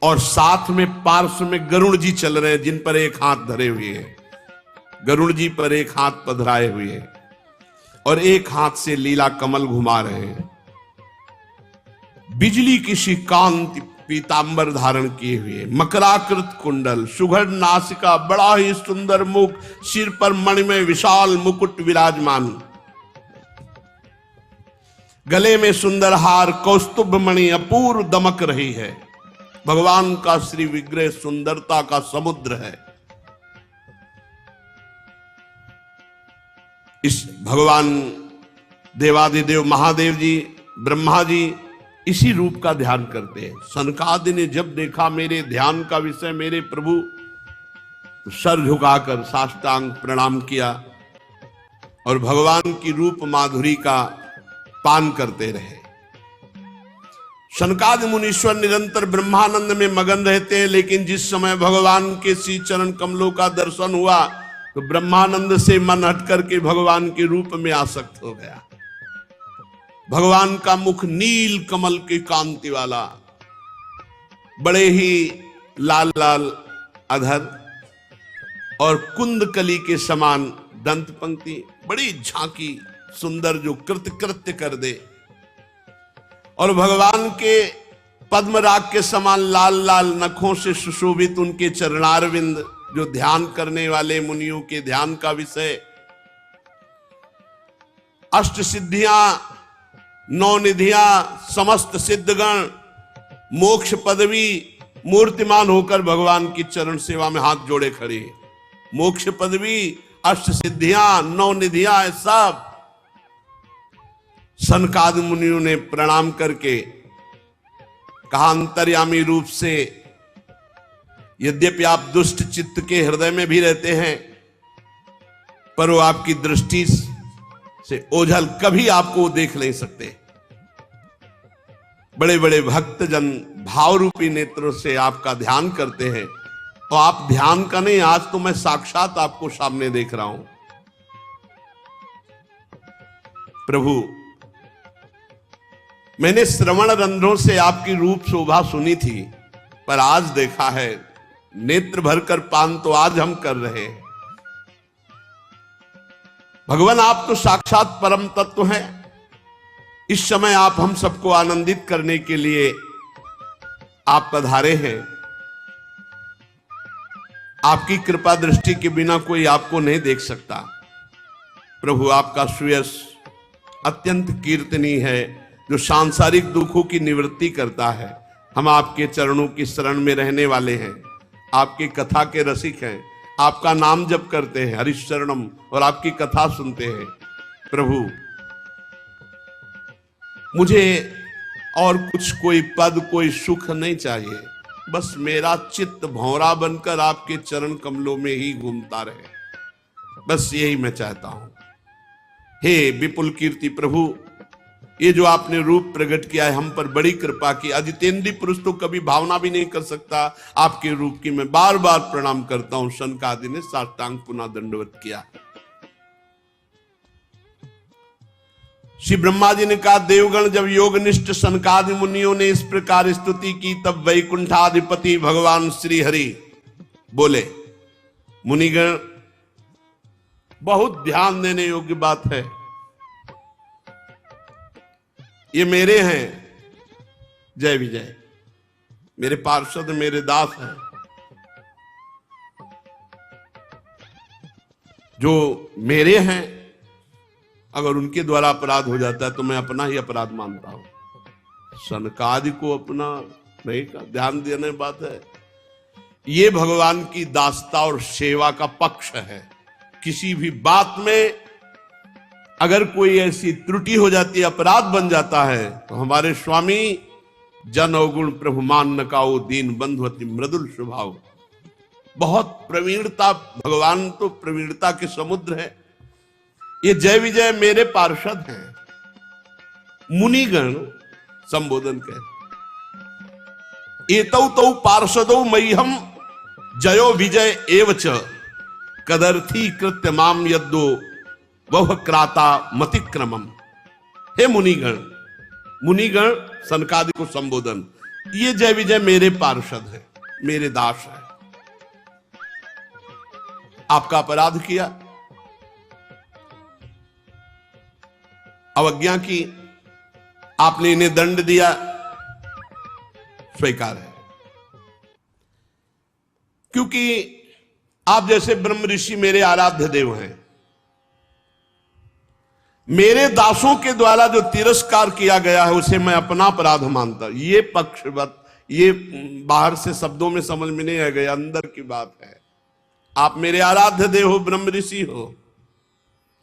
[SPEAKER 1] और साथ में पार्श्व में गरुड़ जी चल रहे हैं, जिन पर एक हाथ धरे हुए हैं। गरुड़ जी पर एक हाथ पधराए हुए हैं और एक हाथ से लीला कमल घुमा रहे हैं। बिजली की सी कांति पीतांबर धारण किए हुए, मकराकृत कुंडल, सुघड़ नासिका, बड़ा ही सुंदर मुख, सिर पर मणिमय विशाल मुकुट विराजमान, गले में सुंदर हार, कौस्तुभ मणि अपूर्व दमक रही है। भगवान का श्री विग्रह सुंदरता का समुद्र है। इस भगवान देवादिदेव महादेव जी, ब्रह्मा जी इसी रूप का ध्यान करते हैं। सनकादि ने जब देखा मेरे ध्यान का विषय मेरे प्रभु, तो सर झुकाकर साष्टांग प्रणाम किया और भगवान की रूप माधुरी का पान करते रहे। सनकादि मुनीश्वर निरंतर ब्रह्मानंद में मगन रहते हैं, लेकिन जिस समय भगवान के श्री चरण कमलों का दर्शन हुआ, तो ब्रह्मानंद से मन हट करके भगवान के रूप में आसक्त हो गया। भगवान का मुख नील कमल की कांति वाला, बड़े ही लाल लाल अधर और कुंदकली के समान दंत पंक्ति, बड़ी झांकी सुंदर जो कृत्य कर दे, और भगवान के पद्मराग के समान लाल लाल नखों से सुशोभित उनके चरणारविंद, जो ध्यान करने वाले मुनियों के ध्यान का विषय, अष्ट सिद्धियां, नौ निधियां, समस्त सिद्धगण, मोक्ष पदवी मूर्तिमान होकर भगवान की चरण सेवा में हाथ जोड़े खड़े। मोक्ष पदवी, अष्ट सिद्धियां, नौ निधियां, सब सनकादि मुनियों ने प्रणाम करके कहा, अंतर्यामी रूप से यद्यपि आप दुष्ट चित्त के हृदय में भी रहते हैं, पर वो आपकी दृष्टि से ओझल कभी आपको देख नहीं सकते। बड़े बड़े भक्तजन भाव रूपी नेत्रों से आपका ध्यान करते हैं तो आप ध्यान का नहीं, आज तो मैं साक्षात आपको सामने देख रहा हूं। प्रभु, मैंने श्रवण रंध्रों से आपकी रूप शोभा सुनी थी, पर आज देखा है नेत्र भरकर पान तो आज हम कर रहे हैं। भगवान, आप तो साक्षात परम तत्व हैं। इस समय आप हम सबको आनंदित करने के लिए आप पधारे हैं। आपकी कृपा दृष्टि के बिना कोई आपको नहीं देख सकता। प्रभु, आपका सुयश अत्यंत कीर्तनीय है, जो सांसारिक दुखों की निवृत्ति करता है। हम आपके चरणों की शरण में रहने वाले हैं, आपकी कथा के रसिक हैं, आपका नाम जप करते हैं हरिशरणम, और आपकी कथा सुनते हैं। प्रभु, मुझे और कुछ कोई पद कोई सुख नहीं चाहिए, बस मेरा चित्त भौरा बनकर आपके चरण कमलों में ही घूमता रहे, बस यही मैं चाहता हूं। हे विपुल कीर्ति प्रभु, ये जो आपने रूप प्रकट किया है, हम पर बड़ी कृपा की। अजितेंद्रीय पुरुष तो कभी भावना भी नहीं कर सकता आपके रूप की। मैं बार बार प्रणाम करता हूं। सनकादि ने साष्टांग पुनः दंडवत किया। श्री ब्रह्मा जी ने कहा, देवगण जब योगनिष्ठ सनकादि मुनियों ने इस प्रकार स्तुति की, तब वैकुंठाधिपति भगवान श्री हरि बोले, मुनिगण, बहुत ध्यान देने योग्य बात है। ये मेरे हैं जय विजय, मेरे पार्षद, मेरे दास हैं। जो मेरे हैं, अगर उनके द्वारा अपराध हो जाता है तो मैं अपना ही अपराध मानता हूं। सनकादि को अपना नहीं का ध्यान देने बात है। ये भगवान की दासता और सेवा का पक्ष है। किसी भी बात में अगर कोई ऐसी त्रुटि हो जाती है, अपराध बन जाता है, तो हमारे स्वामी जन अवगुण प्रभु मान न काओ, दीन बंधु अति मृदुल स्वभाव। बहुत प्रवीणता, भगवान तो प्रवीणता के समुद्र है। ये जय विजय मेरे पार्षद हैं। मुनिगण संबोधन कह, एतौ तौ पार्षदौ मह्यम जयो विजय एवच, कदर्थी कृत्य माम यद्दो वह क्राता मतिक्रमम। हे मुनिगण, मुनिगण सनकादि को संबोधन, ये जय विजय मेरे पार्षद है, मेरे दास है। आपका अपराध किया, अवज्ञा की, आपने इन्हें दंड दिया, स्वीकार है। क्योंकि आप जैसे ब्रह्म ऋषि मेरे आराध्य देव हैं। मेरे दासों के द्वारा जो तिरस्कार किया गया है, उसे मैं अपना अपराध मानता। ये पक्षवत, ये बाहर से शब्दों में समझ में नहीं आ गया, अंदर की बात है। आप मेरे आराध्य देव हो, ब्रह्म ऋषि हो,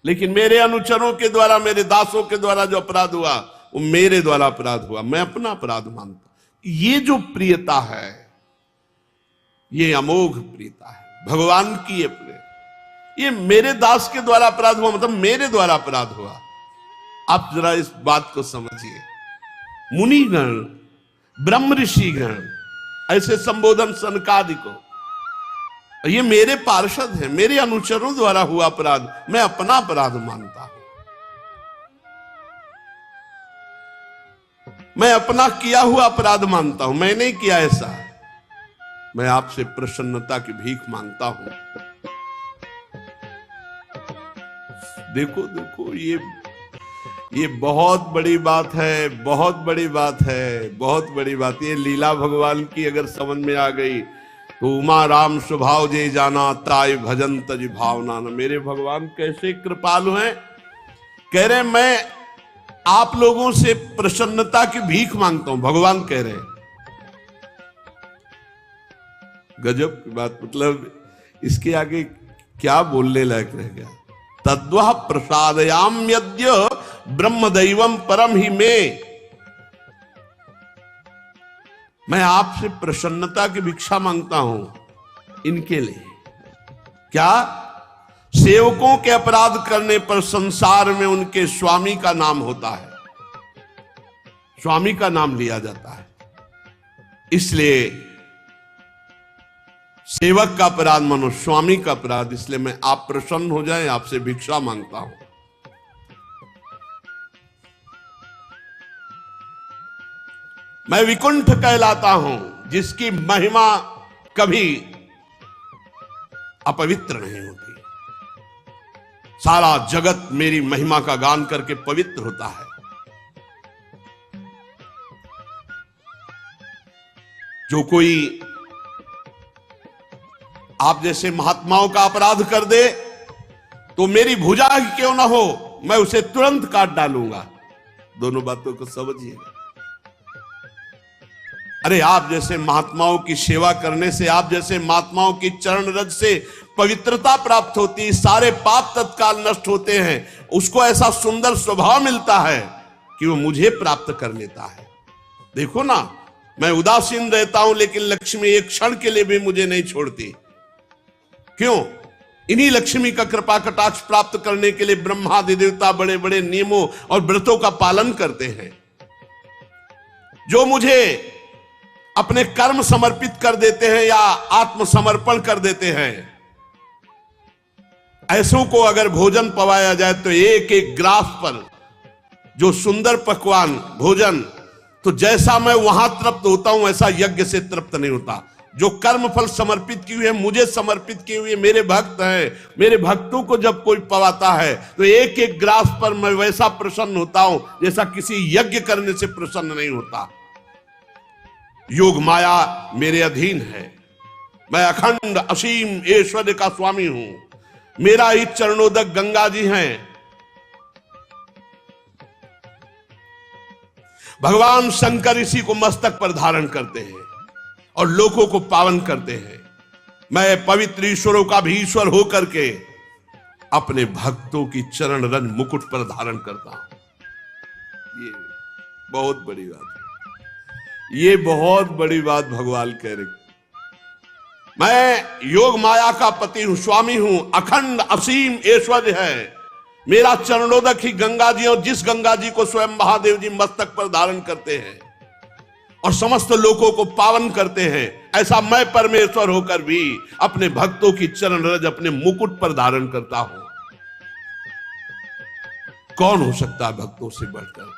[SPEAKER 1] लेकिन मेरे अनुचरों के द्वारा, मेरे दासों के द्वारा जो अपराध हुआ, वो मेरे द्वारा अपराध हुआ, मैं अपना अपराध मानता। ये जो प्रियता है, ये अमोघ प्रियता है भगवान की। ये मेरे दास के द्वारा अपराध हुआ, मतलब मेरे द्वारा अपराध हुआ। आप जरा इस बात को समझिए। मुनिगण, ब्रह्म ऋषिगण ऐसे संबोधन सनकादि को, ये मेरे पार्षद हैं, मेरे अनुचरों द्वारा हुआ अपराध, मैं अपना अपराध मानता हूं। मैं अपना किया हुआ अपराध मानता हूं, मैं नहीं किया ऐसा। मैं आपसे प्रसन्नता की भीख मांगता हूं। देखो देखो, ये बहुत बड़ी बात है, बहुत बड़ी बात है, बहुत बड़ी बात। ये लीला भगवान की अगर समझ में आ गई तो उमा राम स्वभाव जे जाना, ताय भजन तज भावना। मेरे भगवान कैसे कृपालु हैं। कह रहे मैं आप लोगों से प्रसन्नता की भीख मांगता हूं, भगवान कह रहे हैं। गजब की बात, मतलब इसके आगे क्या बोलने लायक रह गया। तद्वः प्रसादयाम यद्य ब्रह्म दैवम परम ही में। मैं आपसे प्रसन्नता की भिक्षा मांगता हूं इनके लिए। क्या? सेवकों के अपराध करने पर संसार में उनके स्वामी का नाम होता है, स्वामी का नाम लिया जाता है। इसलिए सेवक का अपराध मानो स्वामी का अपराध, इसलिए मैं आप प्रसन्न हो जाए आपसे भिक्षा मांगता हूं। मैं विकुंठ कहलाता हूं जिसकी महिमा कभी अपवित्र नहीं होती। सारा जगत मेरी महिमा का गान करके पवित्र होता है। जो कोई आप जैसे महात्माओं का अपराध कर दे तो मेरी भुजा ही क्यों ना हो, मैं उसे तुरंत काट डालूंगा। दोनों बातों को समझिएगा। अरे आप जैसे महात्माओं की सेवा करने से, आप जैसे महात्माओं की चरण रज से पवित्रता प्राप्त होती, सारे पाप तत्काल नष्ट होते हैं। उसको ऐसा सुंदर स्वभाव मिलता है कि वो मुझे प्राप्त कर लेता है। देखो ना, मैं उदासीन रहता हूं लेकिन लक्ष्मी एक क्षण के लिए भी मुझे नहीं छोड़ती। क्यों? इन्हीं लक्ष्मी का कृपा कटाक्ष प्राप्त करने के लिए ब्रह्मादि देवता बड़े बड़े नियमों और व्रतों का पालन करते हैं। जो मुझे अपने कर्म समर्पित कर देते हैं या आत्मसमर्पण कर देते हैं, ऐसों को अगर भोजन पवाया जाए तो एक एक ग्रास पर जो सुंदर पकवान भोजन, तो जैसा मैं वहां तृप्त होता हूं ऐसा यज्ञ से तृप्त नहीं होता। जो कर्म फल समर्पित किए हुए, मुझे समर्पित किए हुए मेरे भक्त हैं, मेरे भक्तों को जब कोई पवाता है तो एक एक ग्रास पर मैं वैसा प्रसन्न होता हूं जैसा किसी यज्ञ करने से प्रसन्न नहीं होता। योग माया मेरे अधीन है। मैं अखंड असीम ऐश्वर्य का स्वामी हूं। मेरा ही चरणोदक गंगा जी हैं। भगवान शंकर इसी को मस्तक पर धारण करते हैं और लोगों को पावन करते हैं। मैं पवित्र ईश्वरों का भी ईश्वर होकर के अपने भक्तों की चरण रज मुकुट पर धारण करता हूं। ये बहुत बड़ी बात है। ये बहुत बड़ी बात भगवान कह रहे। मैं योग माया का पति हूं, स्वामी हूं, अखंड असीम ऐश्वर्य है। मेरा चरणोदक ही गंगा जी, और जिस गंगा जी को स्वयं महादेव जी मस्तक पर धारण करते हैं और समस्त लोगों को पावन करते हैं, ऐसा मैं परमेश्वर होकर भी अपने भक्तों की चरण रज अपने मुकुट पर धारण करता हूं। कौन हो सकता है भक्तों से बढ़कर?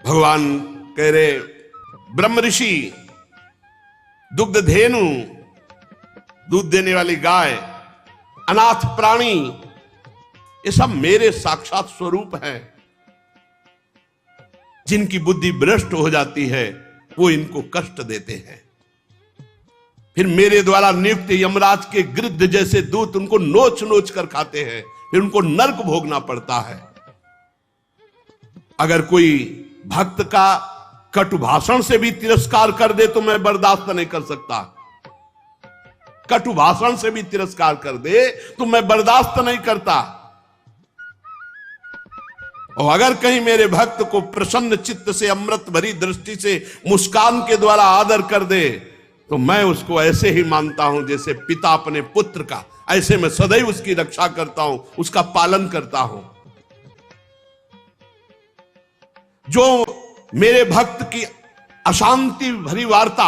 [SPEAKER 1] भगवान कह रहे, ब्रह्म ऋषि, दुग्ध धेनु, दूध देने वाली गाय, अनाथ प्राणी, ये सब मेरे साक्षात स्वरूप हैं। जिनकी बुद्धि भ्रष्ट हो जाती है वो इनको कष्ट देते हैं। फिर मेरे द्वारा नियुक्त यमराज के गिद्ध जैसे दूत उनको नोच नोच कर खाते हैं, फिर उनको नरक भोगना पड़ता है। अगर कोई भक्त का कटु भाषण से भी तिरस्कार कर दे तो मैं बर्दाश्त नहीं कर सकता। कटु भाषण से भी तिरस्कार कर दे तो मैं बर्दाश्त नहीं करता। और अगर कहीं मेरे भक्त को प्रसन्न चित्त से, अमृत भरी दृष्टि से, मुस्कान के द्वारा आदर कर दे तो मैं उसको ऐसे ही मानता हूं जैसे पिता अपने पुत्र का। ऐसे मैं सदैव उसकी रक्षा करता हूं, उसका पालन करता हूं। जो मेरे भक्त की अशांति भरी वार्ता,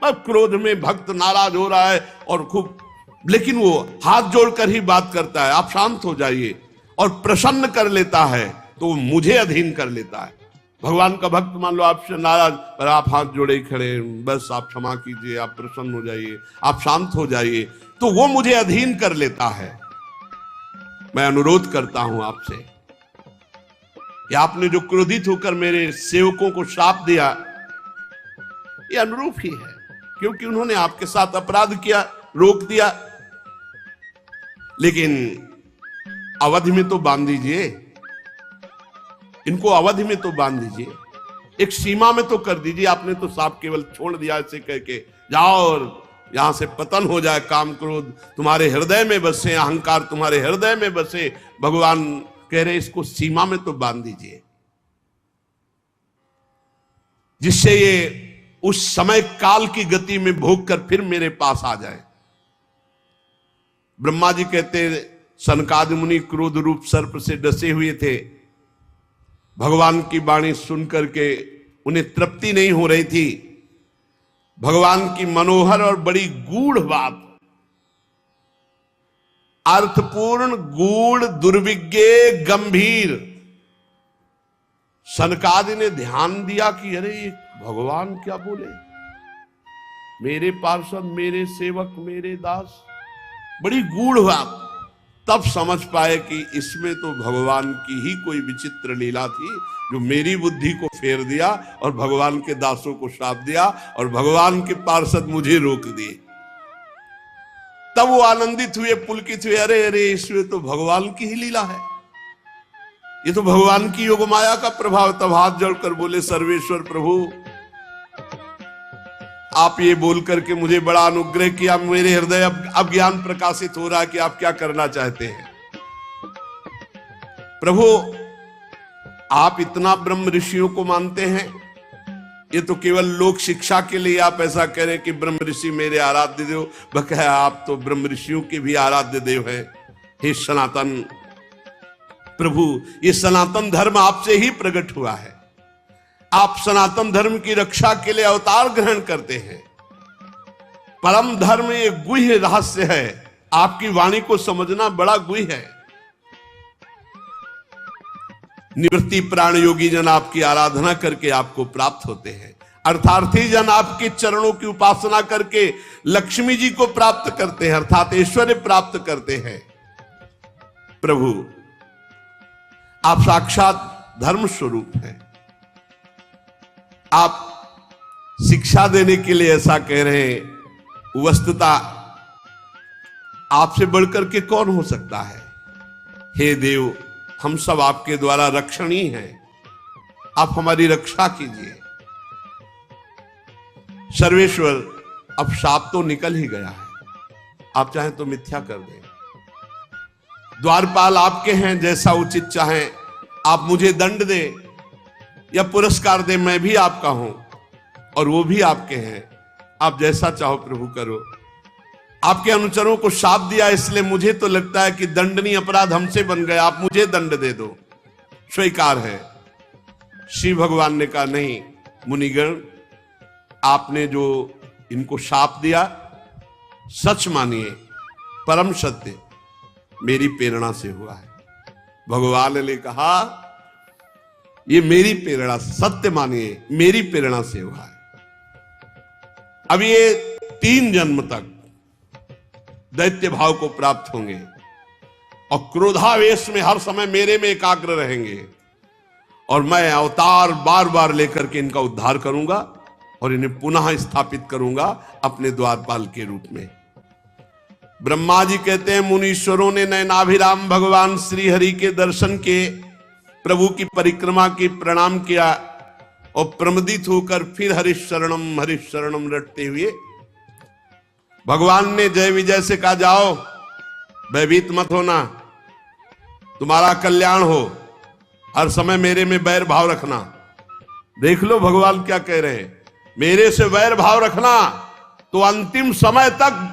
[SPEAKER 1] अब क्रोध में भक्त नाराज हो रहा है और खूब, लेकिन वो हाथ जोड़कर ही बात करता है, आप शांत हो जाइए, और प्रसन्न कर लेता है तो वो मुझे अधीन कर लेता है। भगवान का भक्त मान लो आपसे नाराज, पर आप हाथ जोड़े खड़े, बस आप क्षमा कीजिए, आप प्रसन्न हो जाइए, आप शांत हो जाइए, तो वो मुझे अधीन कर लेता है। मैं अनुरोध करता हूं आपसे कि आपने जो क्रोधित होकर मेरे सेवकों को श्राप दिया, ये अनुरूप ही है, क्योंकि उन्होंने आपके साथ अपराध किया, रोक दिया। लेकिन अवधि में तो बांध दीजिए, इनको अवधि में तो बांध दीजिए, एक सीमा में तो कर दीजिए। आपने तो साफ केवल छोड़ दिया ऐसे कह के, जाओ और यहां से पतन हो जाए, काम क्रोध तुम्हारे हृदय में बसे, अहंकार तुम्हारे हृदय में बसे। भगवान कह रहे इसको सीमा में तो बांध दीजिए, जिससे ये उस समय काल की गति में भोग कर फिर मेरे पास आ जाए। ब्रह्मा जी कहते, सनकादि मुनि क्रोध रूप सर्प से डसे हुए थे। भगवान की वाणी सुनकर के उन्हें तृप्ति नहीं हो रही थी। भगवान की मनोहर और बड़ी गूढ़ बात, अर्थपूर्ण, गूढ़, दुर्विज्ञ, गंभीर। सनकादि ने ध्यान दिया कि अरे ये भगवान क्या बोले, मेरे पार्षद, मेरे सेवक, मेरे दास, बड़ी गूढ़ बात। तब समझ पाए कि इसमें तो भगवान की ही कोई विचित्र लीला थी, जो मेरी बुद्धि को फेर दिया और भगवान के दासों को श्राप दिया और भगवान के पार्षद मुझे रोक दिए। तब वो आनंदित हुए, पुलकित हुए, अरे अरे इसमें तो भगवान की ही लीला है, ये तो भगवान की योग माया का प्रभाव। तब हाथ जोड़कर बोले, सर्वेश्वर प्रभु, आप ये बोल करके मुझे बड़ा अनुग्रह किया, मेरे हृदय अब ज्ञान प्रकाशित हो रहा है कि आप क्या करना चाहते हैं। प्रभु, आप इतना ब्रह्म ऋषियों को मानते हैं, ये तो केवल लोक शिक्षा के लिए आप ऐसा कह रहे हैं कि ब्रह्म ऋषि मेरे आराध्य देव, बकाया आप तो ब्रह्म ऋषियों के भी आराध्य देव हैं। हे सनातन प्रभु, ये सनातन धर्म आपसे ही प्रकट हुआ है, आप सनातन धर्म की रक्षा के लिए अवतार ग्रहण करते हैं। परम धर्म एक गुह्य रहस्य है, आपकी वाणी को समझना बड़ा गुह्य है। निवृत्ति प्राण योगी जन आपकी आराधना करके आपको प्राप्त होते हैं, अर्थार्थी जन आपके चरणों की उपासना करके लक्ष्मी जी को प्राप्त करते हैं, अर्थात ऐश्वर्य प्राप्त करते हैं। प्रभु, आप साक्षात धर्म स्वरूप हैं। आप शिक्षा देने के लिए ऐसा कह रहे हैं, वस्तुतः आपसे बढ़कर के कौन हो सकता है। हे देव, हम सब आपके द्वारा रक्षणीय हैं, आप हमारी रक्षा कीजिए। सर्वेश्वर, अब शाप तो निकल ही गया है, आप चाहें तो मिथ्या कर दें। द्वारपाल आपके हैं, जैसा उचित चाहें आप मुझे दंड दें या पुरस्कार दे, मैं भी आपका हूं और वो भी आपके हैं, आप जैसा चाहो प्रभु करो। आपके अनुचरों को शाप दिया, इसलिए मुझे तो लगता है कि दंडनीय अपराध हमसे बन गया, आप मुझे दंड दे दो, स्वीकार है। श्री भगवान ने कहा, नहीं मुनिगण, आपने जो इनको शाप दिया सच मानिए, परम सत्य मेरी प्रेरणा से हुआ है। भगवान ने कहा, ये मेरी प्रेरणा, सत्य मानिए मेरी प्रेरणा से हुआ है। अब ये 3 जन्म तक दैत्य भाव को प्राप्त होंगे और क्रोधावेश में हर समय मेरे में एकाग्र रहेंगे और मैं अवतार बार बार लेकर के इनका उद्धार करूंगा और इन्हें पुनः स्थापित करूंगा अपने द्वारपाल के रूप में। ब्रह्मा जी कहते हैं, मुनीश्वरों ने नयनाभिराम भगवान श्री हरि के दर्शन के, प्रभु की परिक्रमा की, प्रणाम किया और प्रमदित होकर फिर हरिशरणम रटते हुए भगवान ने जय विजय से कहा, जाओ भयभीत मत होना, तुम्हारा कल्याण हो, हर समय मेरे में बैर भाव रखना। देख लो भगवान क्या कह रहे हैं, मेरे से वैर भाव रखना तो अंतिम समय तक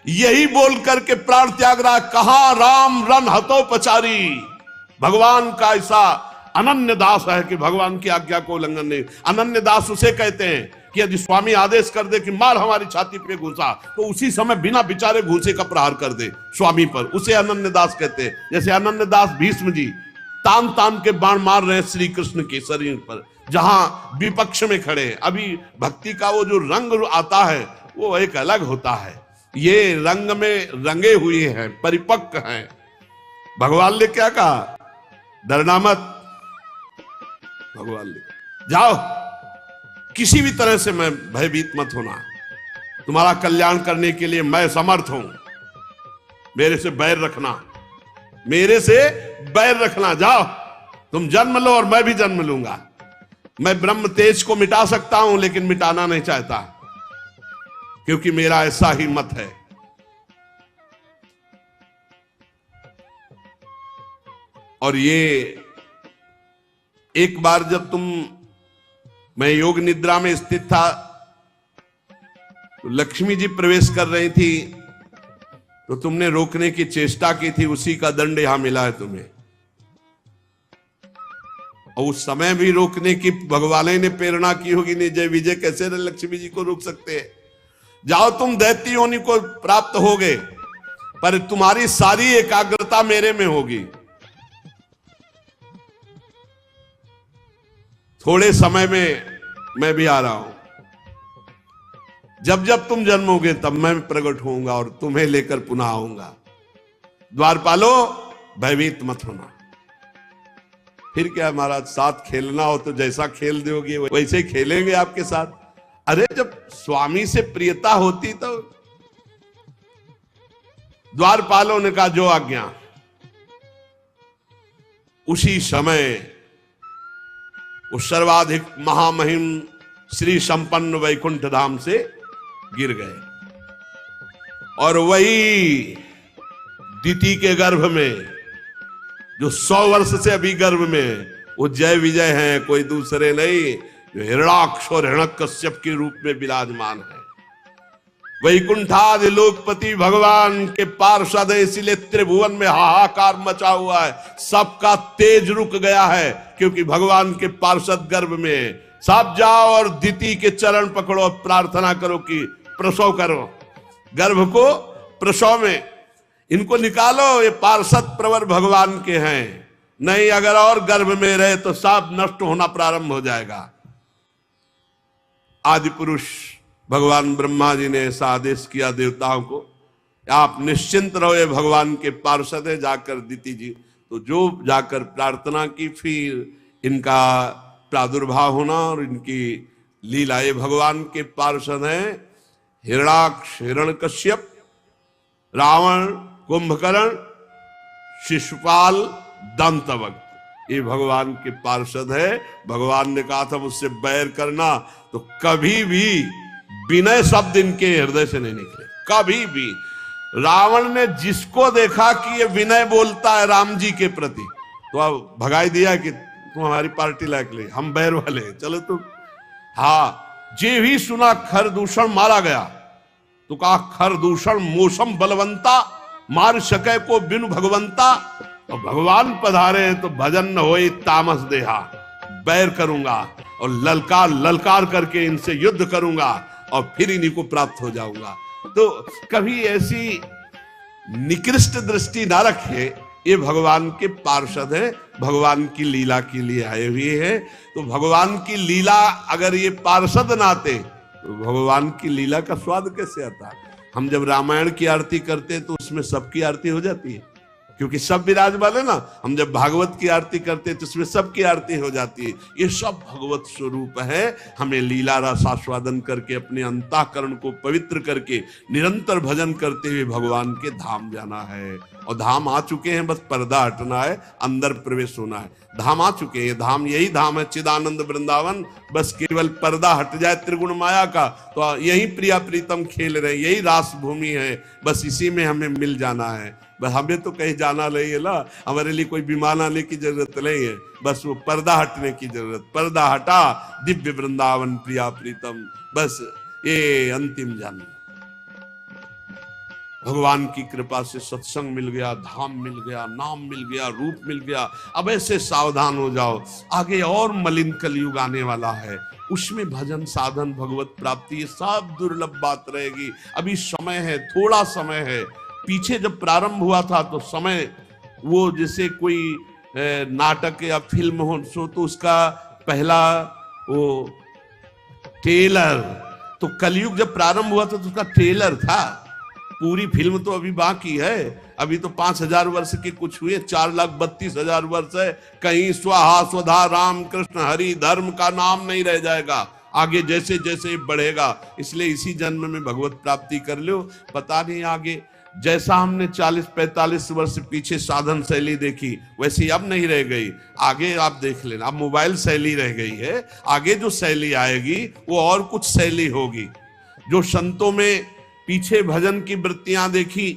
[SPEAKER 1] यही बोल करके प्राण त्याग रहा। कहां राम रन हतोपचारी, भगवान का ऐसा अनन्य दास है कि भगवान की आज्ञा को उल्लंघन नहीं। अनन्य दास उसे कहते हैं कि यदि स्वामी आदेश कर दे कि मार हमारी छाती पे घूसा, तो उसी समय बिना विचारे घूसे का प्रहार कर दे स्वामी पर, उसे अनन्य दास कहते हैं। जैसे अनन्य दास भीष्म जी तान तान के बाण मार रहे हैं श्री कृष्ण के शरीर पर, जहां विपक्ष में खड़े हैं। अभी भक्ति का वो जो रंग आता है वो एक अलग होता है, ये रंग में रंगे हुए हैं, परिपक्व हैं। भगवान ने क्या कहा, डरना मत। भगवान ने जाओ, किसी भी तरह से मैं भयभीत मत होना, तुम्हारा कल्याण करने के लिए मैं समर्थ हूं। मेरे से बैर रखना, मेरे से बैर रखना, जाओ तुम जन्म लो और मैं भी जन्म लूंगा। मैं ब्रह्म तेज को मिटा सकता हूं लेकिन मिटाना नहीं चाहता, क्योंकि मेरा ऐसा ही मत है। और ये एक बार जब मैं योग निद्रा में स्थित था तो लक्ष्मी जी प्रवेश कर रही थी, तो तुमने रोकने की चेष्टा की थी, उसी का दंड यहां मिला है तुम्हें। और उस समय भी रोकने की भगवान ने प्रेरणा की होगी, नहीं जय विजय कैसे लक्ष्मी जी को रोक सकते हैं। जाओ तुम दैत्य योनि को प्राप्त होगे, पर तुम्हारी सारी एकाग्रता मेरे में होगी। थोड़े समय में मैं भी आ रहा हूं, जब जब तुम जन्मोगे तब मैं प्रकट होऊंगा और तुम्हें लेकर पुनः आऊंगा। द्वारपालो भयभीत मत होना। फिर क्या महाराज, साथ खेलना हो तो जैसा खेल दोगे वैसे खेलेंगे आपके साथ। अरे जब स्वामी से प्रियता होती तो द्वारपालों ने कहा जो आज्ञा। उसी समय उस सर्वाधिक महामहिम श्री संपन्न वैकुंठ धाम से गिर गए और वही दिति के गर्भ में, जो 100 वर्ष से अभी गर्भ में, वो जय विजय हैं, कोई दूसरे नहीं, जो हिरणाक्ष और हिरण्यकश्यप के रूप में विराजमान है। वैकुंठादि लोकपति भगवान के पार्षद है, इसीलिए त्रिभुवन में हाहाकार मचा हुआ है। सबका तेज रुक गया है क्योंकि भगवान के पार्षद गर्भ में। सब जाओ और दिति के चरण पकड़ो, प्रार्थना करो कि प्रसव करो, गर्भ को प्रसव में इनको निकालो। ये पार्षद प्रवर भगवान के हैं, नहीं अगर और गर्भ में रहे तो सब नष्ट होना प्रारंभ हो जाएगा। आदि पुरुष भगवान ब्रह्मा जी ने ऐसा आदेश किया देवताओं को, आप निश्चिंत रहो, ये भगवान के पार्षद है। जाकर दिति जी तो जो जाकर प्रार्थना की, फिर इनका प्रादुर्भाव होना और इनकी लीला। ये भगवान के पार्षद हैं हिरणाक्ष, हिरण्यकश्यप, रावण, कुंभकर्ण, शिशुपाल, दंतवक्त्र, ये भगवान के पार्षद है। भगवान ने कहा था मुझसे बैर करना, तो कभी भी विनय शब्द इनके हृदय से नहीं निकले, कभी भी। रावण ने जिसको देखा कि ये विनय बोलता है राम जी के प्रति, तो अब भगाई दिया कि तुम हमारी पार्टी लायक ले, हम बैर वाले, चलो तुम। हाँ, जे भी सुना खरदूषण मारा गया तो कहा खरदूषण मौसम बलवंता, मार सके को बिनु भगवंता। और भगवान पधारे हैं तो भजन न होए तामस देहा, बैर करूंगा और ललकार ललकार करके इनसे युद्ध करूंगा और फिर इन्हीं को प्राप्त हो जाऊंगा। तो कभी ऐसी निकृष्ट दृष्टि ना रखे, ये भगवान के पार्षद है, भगवान की लीला के लिए आए हुए हैं। तो भगवान की लीला अगर ये पार्षद ना आते तो भगवान की लीला का स्वाद कैसे आता। हम जब रामायण की आरती करते हैं तो उसमें सबकी आरती हो जाती है, क्योंकि सब विराजमान है ना। हम जब भागवत की आरती करते हैं तो उसमें सबकी आरती हो जाती है। ये सब भगवत स्वरूप है। हमें लीला रस आस्वादन करके अपने अंतःकरण को पवित्र करके निरंतर भजन करते हुए भगवान के धाम जाना है। और धाम आ चुके हैं, बस पर्दा हटना है, अंदर प्रवेश होना है। धाम आ चुके हैं, धाम यही धाम है चिदानंद वृंदावन। बस केवल पर्दा हट जाए त्रिगुण माया का, तो यही प्रिया प्रीतम खेल रहे, यही रास भूमि है। बस इसी में हमें मिल जाना है। बस हमें तो कहीं जाना नहीं है ना, हमारे लिए कोई विमान आने की जरूरत नहीं है, बस वो पर्दा हटने की जरूरत। पर्दा हटा, दिव्य वृंदावन प्रिया प्रीतम, बस ये अंतिम जन्म। भगवान की कृपा से सत्संग मिल गया, धाम मिल गया, नाम मिल गया, रूप मिल गया। अब ऐसे सावधान हो जाओ, आगे और मलिन कलयुग आने वाला है, उसमें भजन साधन भगवत प्राप्ति ये सब दुर्लभ बात रहेगी। अभी समय है, थोड़ा समय है। पीछे जब प्रारंभ हुआ था तो समय वो जैसे कोई नाटक या फिल्म हो तो उसका पहला वो ट्रेलर, तो कलयुग जब प्रारंभ हुआ था तो उसका ट्रेलर था, पूरी फिल्म तो अभी बाकी है। अभी तो 5000 वर्ष के कुछ हुए, 4,32,000 वर्ष है। कहीं स्वाहा स्वधा राम कृष्ण हरि धर्म का नाम नहीं रह जाएगा, आगे जैसे जैसे बढ़ेगा। इसलिए इसी जन्म में भगवत प्राप्ति कर लो, पता नहीं आगे जैसा हमने 40-45 वर्ष पीछे साधन शैली देखी वैसी अब नहीं रह गई। आगे आप देख लेना, अब मोबाइल शैली रह गई है, आगे जो शैली आएगी वो और कुछ शैली होगी। जो संतों में पीछे भजन की वृत्तियां देखी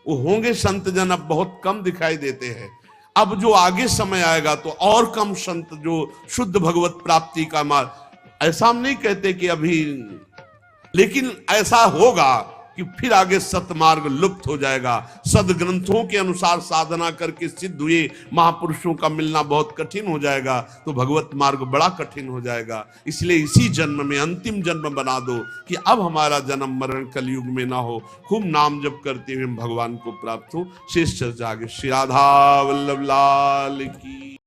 [SPEAKER 1] वो होंगे संत जन, अब बहुत कम दिखाई देते हैं। अब जो आगे समय आएगा तो और कम संत जो शुद्ध भगवत प्राप्ति का मार्ग, ऐसा हम नहीं कहते कि अभी, लेकिन ऐसा होगा कि फिर आगे सतमार्ग लुप्त हो जाएगा। सदग्रंथों के अनुसार साधना करके सिद्ध हुए महापुरुषों का मिलना बहुत कठिन हो जाएगा, तो भगवत मार्ग बड़ा कठिन हो जाएगा। इसलिए इसी जन्म में अंतिम जन्म बना दो कि अब हमारा जन्म मरण कलयुग में ना हो, खूब नाम जप करते हुए भगवान को प्राप्त हो। शेष चर्चा आगे। श्री राधा वल्लभ लाल की।